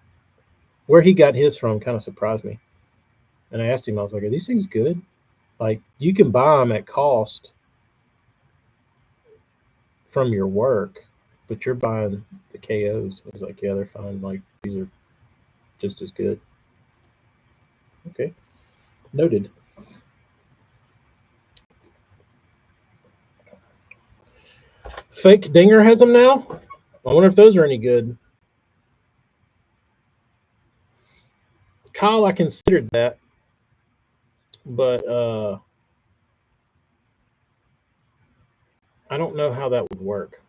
where he got his from kind of surprised me. And I asked him, I was like, "Are these things good? Like, you can buy them at cost from your work, but you're buying the KOs." I was like, "Yeah, they're fine. Like, these are just as good." Okay, noted. Fake Dinger has them now. I wonder if those are any good. Kyle, I considered that, but I don't know how that would work.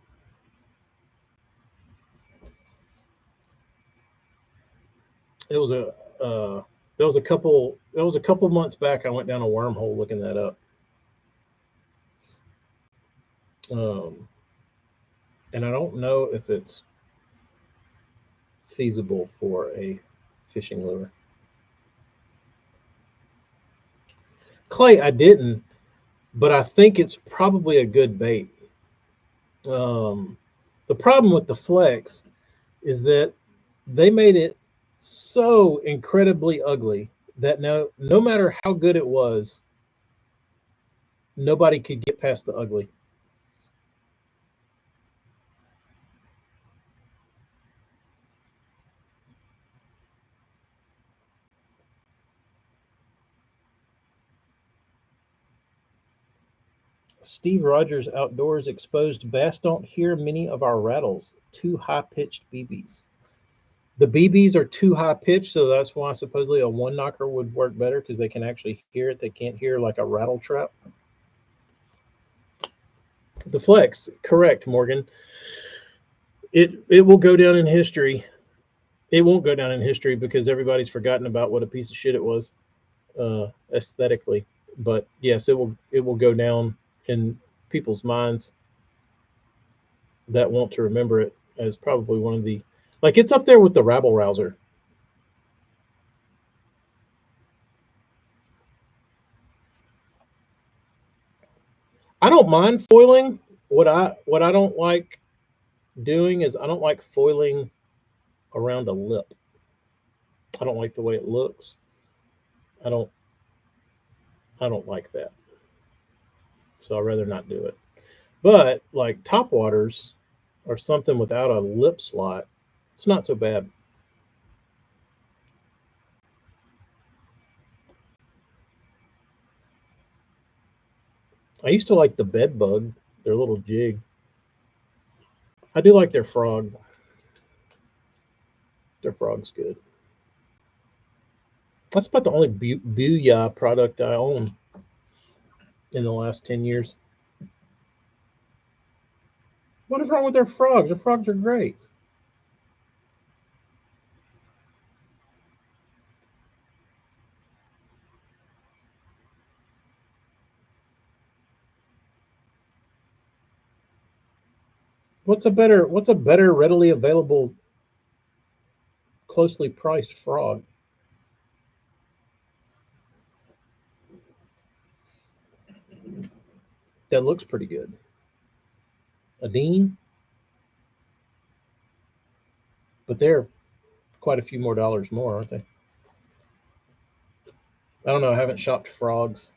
It was a there was a couple months back. I went down a wormhole looking that up, um, and I don't know if it's feasible for a fishing lure. Clay, I didn't, but I think it's probably a good bait. Um, the problem with the Flex is that they made it so incredibly ugly that no matter how good it was, nobody could get past the ugly. Steve Rogers Outdoors exposed bass don't hear many of our rattles. Too high pitched BBs. The BBs are too high pitched, so that's why supposedly a one knocker would work better because they can actually hear it. They can't hear like a rattle trap. The Flex, correct, Morgan. It will go down in history. It won't go down in history because everybody's forgotten about what a piece of shit it was aesthetically. But yes, it will go down in people's minds that want to remember it as probably one of the, like, it's up there with the rabble rouser. I don't mind foiling. What I don't like doing is I don't like foiling around a lip. I don't like the way it looks. I don't I don't like that. So I'd rather not do it. But like top waters or something without a lip slot, it's not so bad. I used to like the bed bug, their little jig. I do like their frog. Their frog's good. That's about the only Booyah product I own in the last 10 years. What is wrong with their frogs? Their frogs are great. What's a better readily available, closely priced frog? That looks pretty good. A Dean, but they're quite a few more dollars more, aren't they? I don't know. I haven't shopped frogs.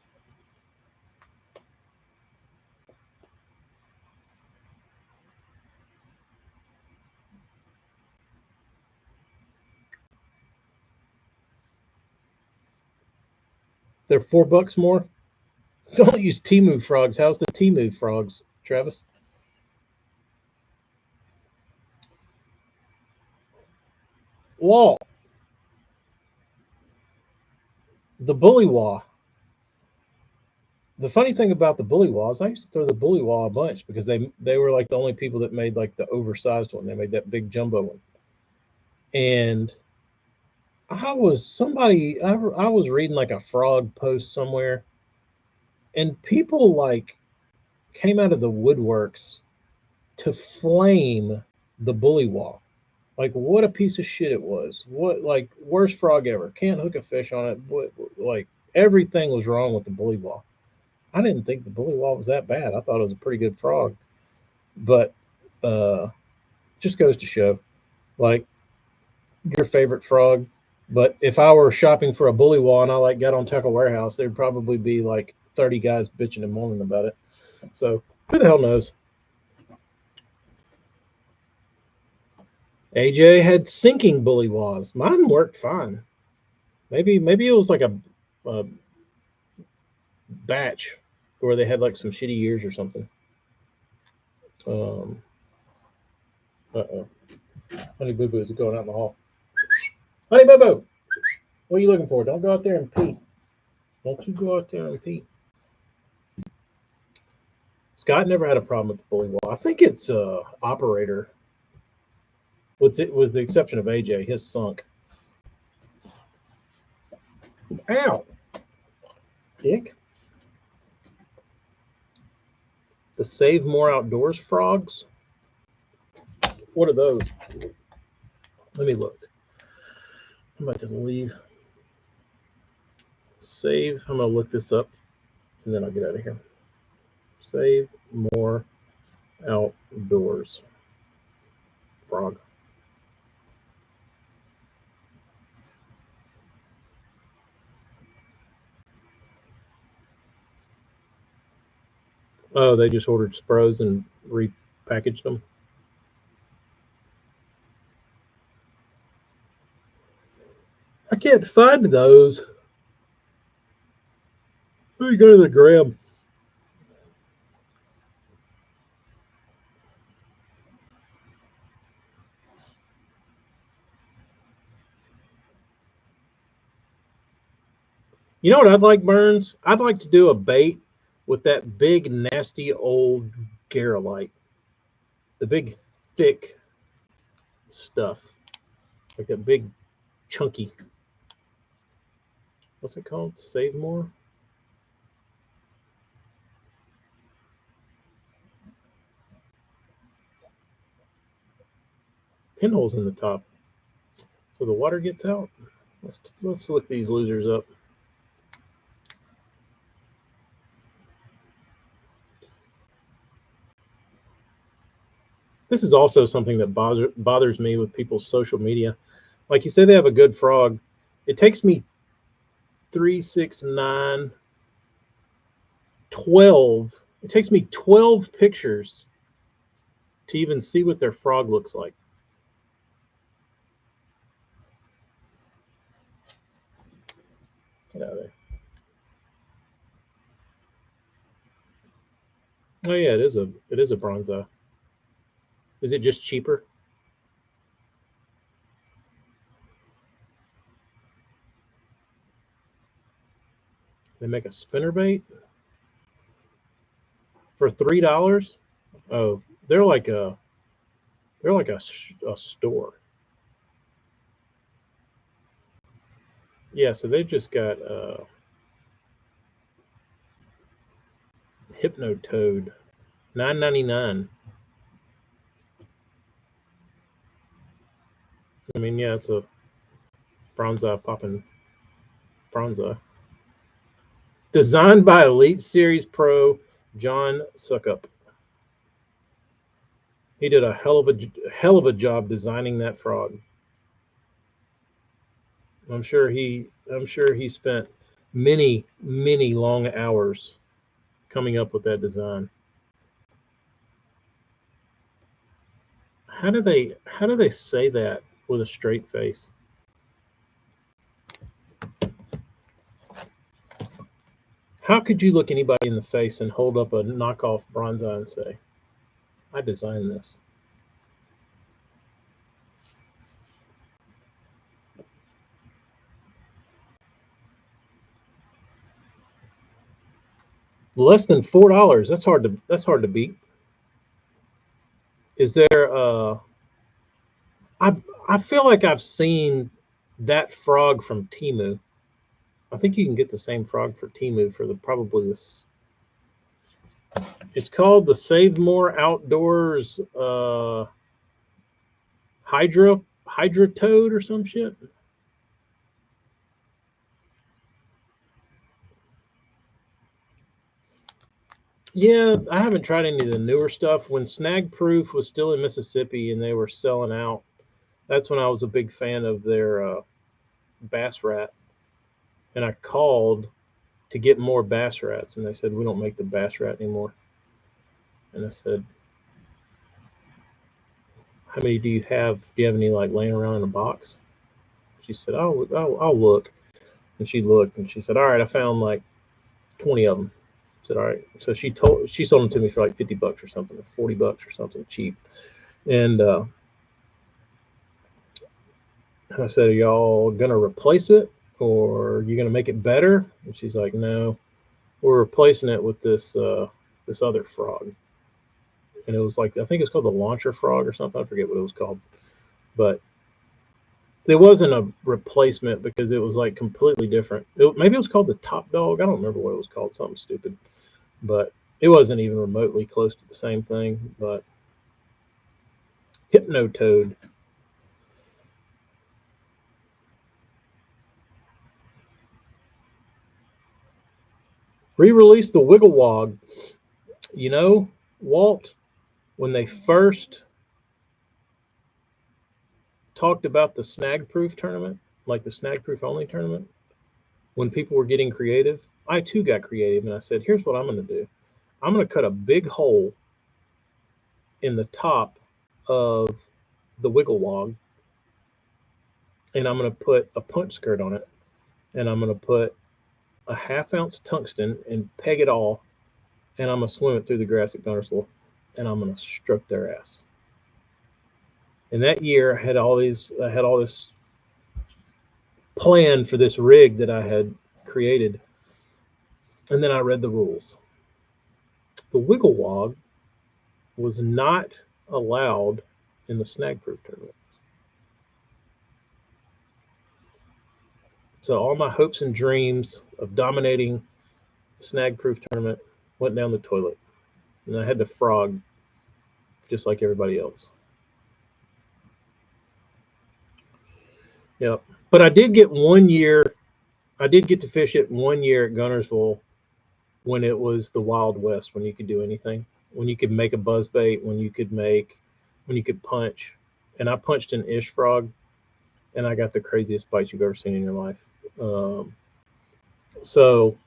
They're $4 more. Don't use Timu frogs. How's the Timu frogs, Travis? Walt, the bullywah. The funny thing about the bullywahs, I used to throw the bullywah a bunch because they were like the only people that made like the oversized one. They made that big jumbo one, and I was reading like a frog post somewhere, and people like came out of the woodworks to flame the bullywah. Like what a piece of shit it was. What like worst frog ever. Can't hook a fish on it. Like everything was wrong with the bullywah. I didn't think the bullywah was that bad. I thought it was a pretty good frog, but uh, just goes to show like your favorite frog. But if I were shopping for a bullywah and I like got on Tackle Warehouse, there'd probably be like 30 guys bitching and moaning about it. So who the hell knows? AJ had sinking bullywahs. Mine worked fine. Maybe it was like a batch where they had like some shitty years or something. Um, uh-oh. Honey Boo Boo is going out in the hall. Honey Boo Boo, what are you looking for? Don't go out there and pee. Don't you go out there and pee. Scott never had a problem with the bully wall. I think it's operator, with the exception of AJ, his sunk. Ow, dick. The Save More Outdoors frogs. What are those? Let me look. I'm about to leave. Save. I'm gonna look this up, and then I'll get out of here. Save More Outdoors frog. Oh, they just ordered Spros and repackaged them. I can't find those. Let me go to the gram. You know what I'd like, Burns? I'd like to do a bait with that big, nasty old Garolite. The big, thick stuff. Like that big, chunky. What's it called? Save More? Pinholes in the top. So the water gets out. Let's look these losers up. This is also something that bothers me with people's social media. Like you say they have a good frog. It takes me 3, 6, 9, 12. It takes me 12 pictures to even see what their frog looks like. Get out of there. Oh yeah, it is a bronze eye. Is it just cheaper? They make a spinnerbait for $3. Oh, they're like a store. Yeah, so they just got Hypnotoad, $9.99. I mean, yeah, it's a bronze-eye popping bronze-eye. Designed by Elite Series Pro John Suckup. He did a hell of a job designing that frog. I'm sure he spent many long hours coming up with that design. How do they say that with a straight face? How could you look anybody in the face and hold up a knockoff bronze eye and say, I designed this? Less than $4. That's hard to beat. Is there I feel like I've seen that frog from Temu. I think you can get the same frog for Temu for probably this. It's called the Save More Outdoors Hydra Toad or some shit. Yeah, I haven't tried any of the newer stuff. When Snag Proof was still in Mississippi and they were selling out, that's when I was a big fan of their bass rat. And I called to get more bass rats, and they said, we don't make the bass rat anymore. And I said, how many do you have? Do you have any like laying around in a box? She said, I'll look. And she looked and she said, all right, I found like 20 of them. I said, all right. So she sold them to me for like $50 or something, or $40 or something cheap. And I said, are y'all going to replace it or are you going to make it better? And she's like, no, we're replacing it with this other frog. And it was like, I think it's called the launcher frog or something. I forget what it was called. But it wasn't a replacement because it was like completely different. Maybe it was called the Top Dog. I don't remember what it was called, something stupid. But it wasn't even remotely close to the same thing. But Hypnotoad. Re-released the Wiggle Wog. You know, Walt, when they first talked about the Snag Proof tournament, like the Snag Proof only tournament, when people were getting creative, I too got creative and I said, here's what I'm going to do. I'm going to cut a big hole in the top of the Wiggle Wog and I'm going to put a punch skirt on it and I'm going to put a ½ ounce tungsten and peg it all and I'm going to swim it through the grass at Gunnersville and I'm going to stroke their ass. And that year I had all this plan for this rig that I had created. And then I read the rules. The Wiggle Wog was not allowed in the Snag Proof tournament. So all my hopes and dreams of dominating the Snag Proof tournament went down the toilet. And I had to frog just like everybody else. Yep. But I did get to fish it 1 year at Gunnersville when it was the Wild West, when you could do anything, when you could make a buzzbait, when you could punch. And I punched an ish frog and I got the craziest bites you've ever seen in your life. So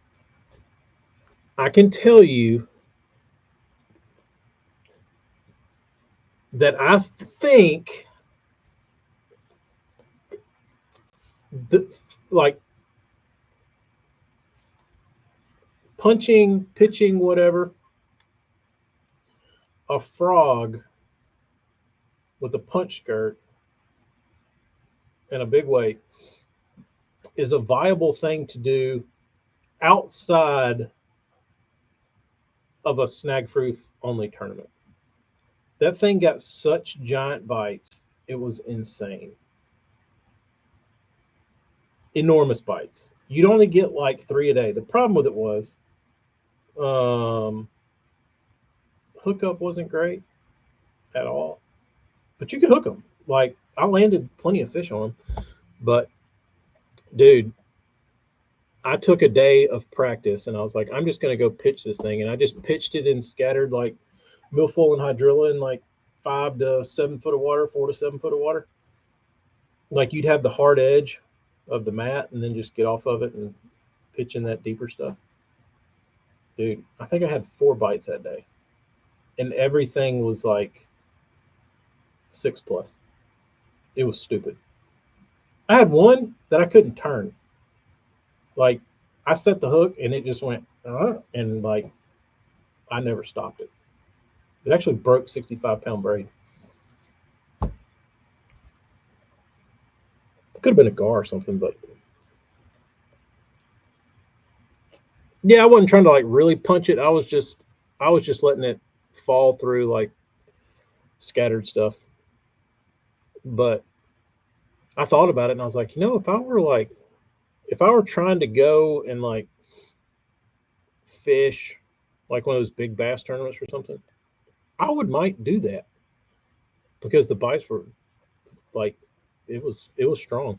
I can tell you that I think that, like, punching, pitching, whatever, a frog with a punch skirt and a big weight is a viable thing to do outside of a snag proof only tournament. That thing got such giant bites. It was insane. Enormous bites. You'd only get like 3 a day. The problem with it was um, hookup wasn't great at all, but you could hook them. Like I landed plenty of fish on them, but dude, I took a day of practice and I was like, I'm just going to go pitch this thing. And I just pitched it and scattered like milfoil and hydrilla in like 5 to 7 foot of water, 4 to 7 foot of water. Like you'd have the hard edge of the mat and then just get off of it and pitch in that deeper stuff. Dude, I think I had 4 bites that day. And everything was like 6 plus. It was stupid. I had one that I couldn't turn. Like I set the hook and it just went, and like I never stopped it. It actually broke 65-pound braid. It could have been a gar or something, but yeah, I wasn't trying to like really punch it. I was just letting it fall through like scattered stuff. But I thought about it and I was like, if I were trying to go and like fish like one of those big bass tournaments or something, I might do that because the bites were like it was strong.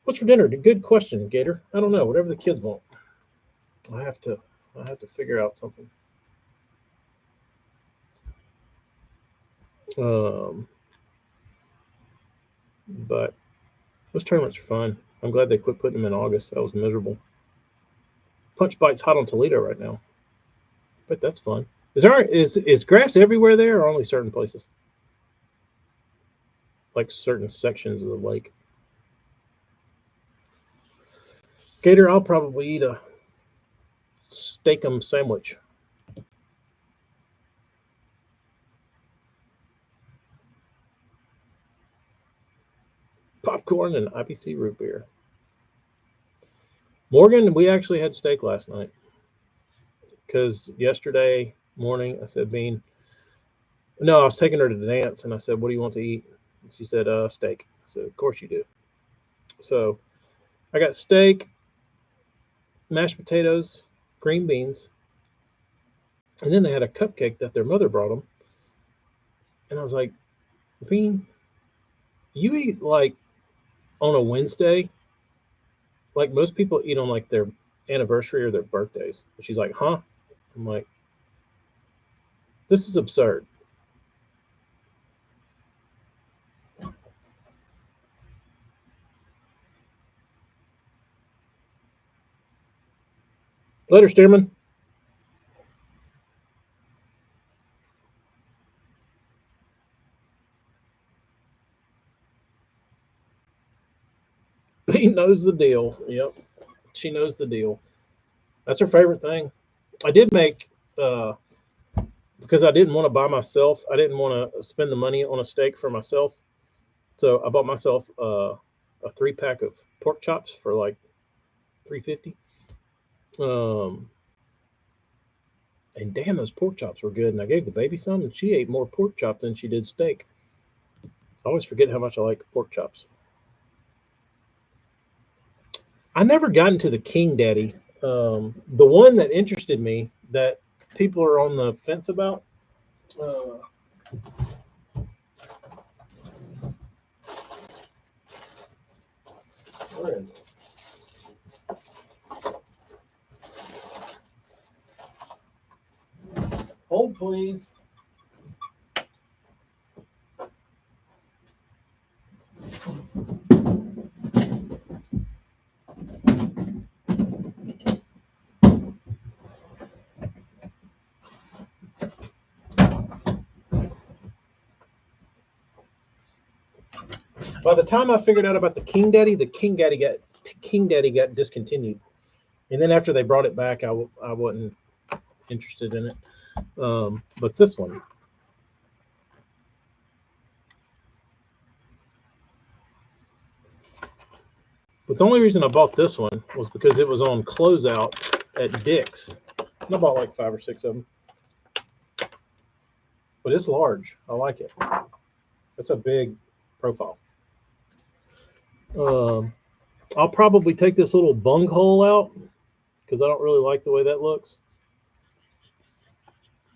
What's for dinner? Good question, Gator. I don't know. Whatever the kids want. I have to figure out something. But those tournaments are fun. I'm glad they quit putting them in August. That was miserable. Punch Bite's hot on Toledo right now. But that's fun. Is grass everywhere there or only certain places? Like certain sections of the lake. Gator, I'll probably eat a steak-'em sandwich. Popcorn and IPC root beer. Morgan, we actually had steak last night because yesterday morning I said, Bean, no, I was taking her to dance and I said, what do you want to eat? And she said, steak. I said, of course you do. So I got steak, mashed potatoes, green beans, and then they had a cupcake that their mother brought them. And I was like, Bean, you eat like on a Wednesday, like most people eat on like their anniversary or their birthdays. And she's like, huh? I'm like, this is absurd. Later, Stearman. Bean knows the deal. Yep. She knows the deal. That's her favorite thing. I did make because I didn't want to buy myself. I didn't want to spend the money on a steak for myself. So I bought myself a 3-pack of pork chops for like $3.50. And damn, those pork chops were good. And I gave the baby some, and she ate more pork chop than she did steak. I always forget how much I like pork chops. I never got into the King Daddy. The one that interested me that people are on the fence about. Where is it? Hold, please. By the time I figured out about the King Daddy got discontinued, and then after they brought it back, I wasn't interested in it. But this one, But the only reason I bought this one was because it was on closeout at Dick's. And I bought like 5 or 6 of them. But it's large. I like it. It's a big profile. I'll probably take this little bung hole out because I don't really like the way that looks.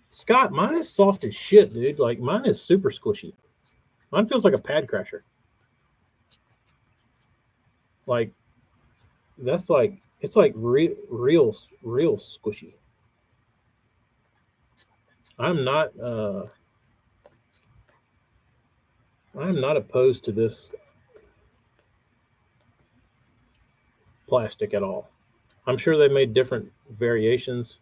Scott, mine is soft as shit, dude. Like, mine is super squishy. Mine feels like a pad crasher. Like, that's like, it's like real squishy. I'm not opposed to this plastic at all. I'm sure they made different variations,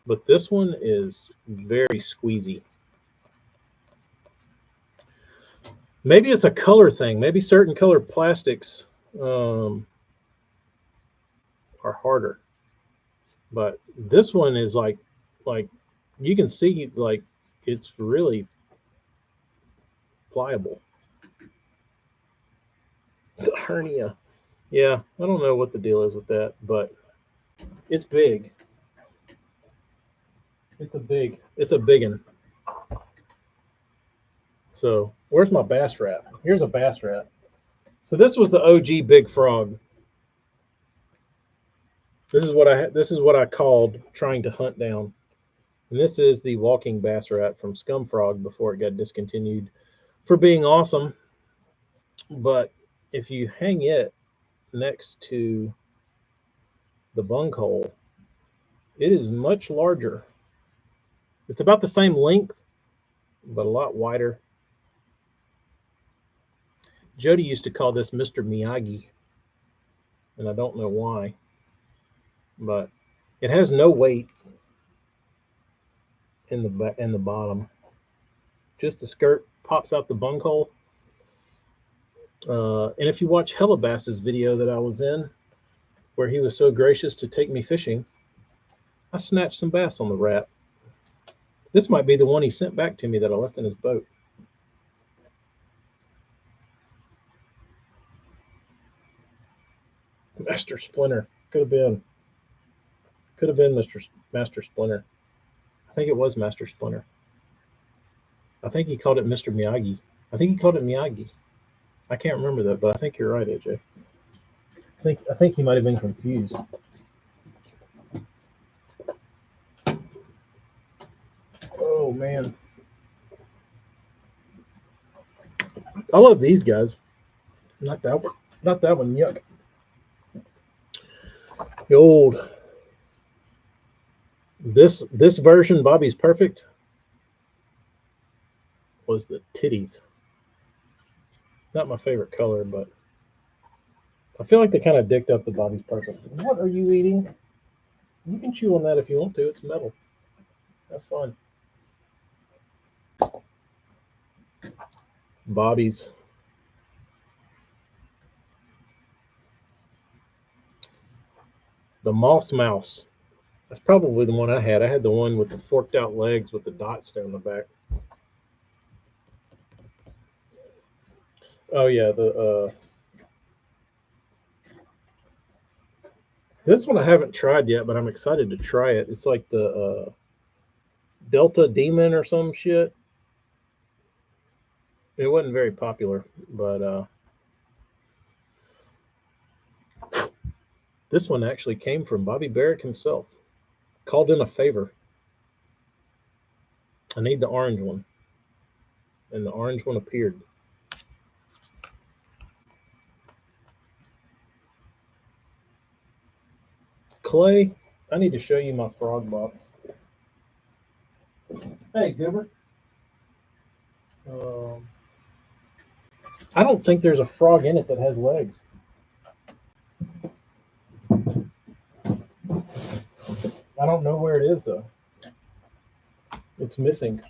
but this one is very squeezy. Maybe it's a color thing. Maybe certain color plastics are harder, but this one is like you can see, like, it's really pliable. The hernia, yeah, I don't know what the deal is with that, but it's big. It's a big one. So where's my bass rat? Here's a bass rat. So this was the OG big frog. This is what I called trying to hunt down. And this is the walking bass rat from Scum Frog before it got discontinued for being awesome. But if you hang it next to the bung hole, it is much larger. It's about the same length, but a lot wider. Jody used to call this Mr. Miyagi, and I don't know why, but it has no weight in the bottom. Just the skirt pops out the bung hole. And if you watch Hellabass's video that I was in, where he was so gracious to take me fishing, I snatched some bass on the rat. This might be the one he sent back to me that I left in his boat. Master Splinter. Could have been Master Splinter. I think it was Master Splinter. I think he called it Mr. Miyagi. I think he called it Miyagi. I can't remember that, but I think you're right, AJ. I think he might have been confused. Oh man. I love these guys. Not that one. Not that one. Yuck. The old. This version, Bobby's Perfect, was the titties. Not my favorite color, but I feel like they kind of dicked up the Bobby's Perfect. What are you eating? You can chew on that if you want to. It's metal. Have fun. Bobby's. The Moss Mouse. That's probably the one I had. I had the one with the forked out legs with the dots down the back. Oh yeah, this one I haven't tried yet, but I'm excited to try it. It's like the Delta Demon or some shit. It wasn't very popular, but this one actually came from Bobby Barrett himself. Called in a favor. I need the orange one. And the orange one appeared. Clay, I need to show you my frog box. Hey, Goober. I don't think there's a frog in it that has legs. I don't know where it is, though. It's missing.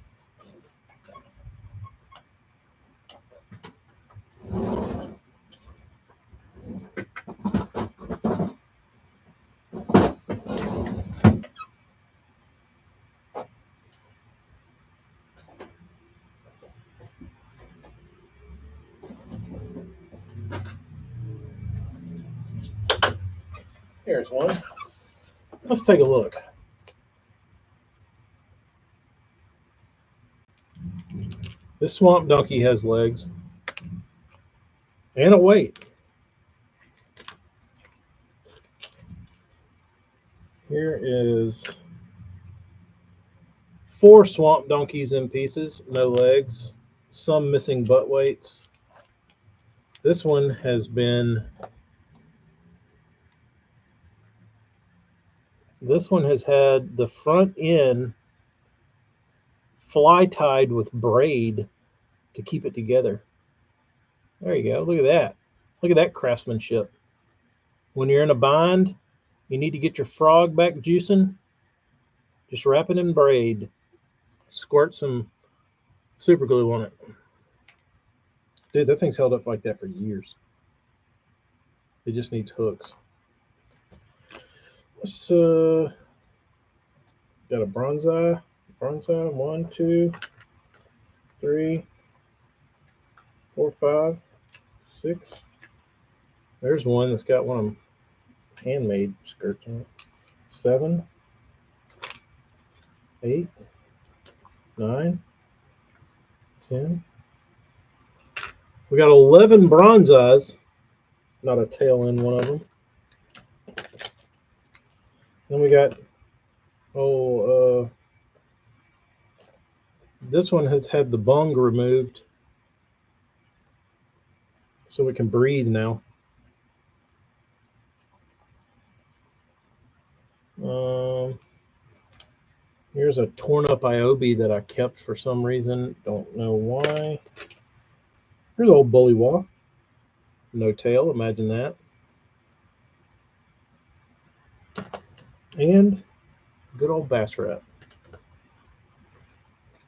Here's one. Let's take a look. This swamp donkey has legs and a weight. Here is 4 swamp donkeys in pieces, no legs, some missing butt weights. This one has had the front end fly tied with braid to keep it together. There you go. Look at that. Look at that craftsmanship. When you're in a bind, you need to get your frog back juicing, just wrap it in braid. Squirt some super glue on it. Dude, that thing's held up like that for years. It just needs hooks. Let's got a bronze-eye. 1, 2, 3, 4, 5, 6. There's one that's got one of them handmade skirts on it. 7, 8, 9, 10. We got 11 bronze eyes. Not a tail in one of them. Then we got, this one has had the bung removed so we can breathe now. Here's a torn up Iobi that I kept for some reason. Don't know why. Here's old Bullywah. No tail, imagine that. And good old bass rat.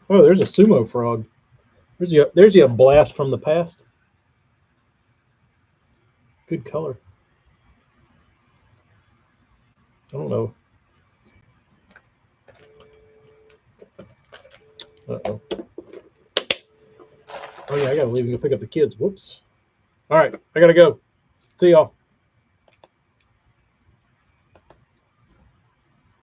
Oh, there's a sumo frog. There's a blast from the past. Good color. I don't know. Uh-oh. Oh, yeah, I got to leave and go pick up the kids. Whoops. All right, I got to go. See y'all.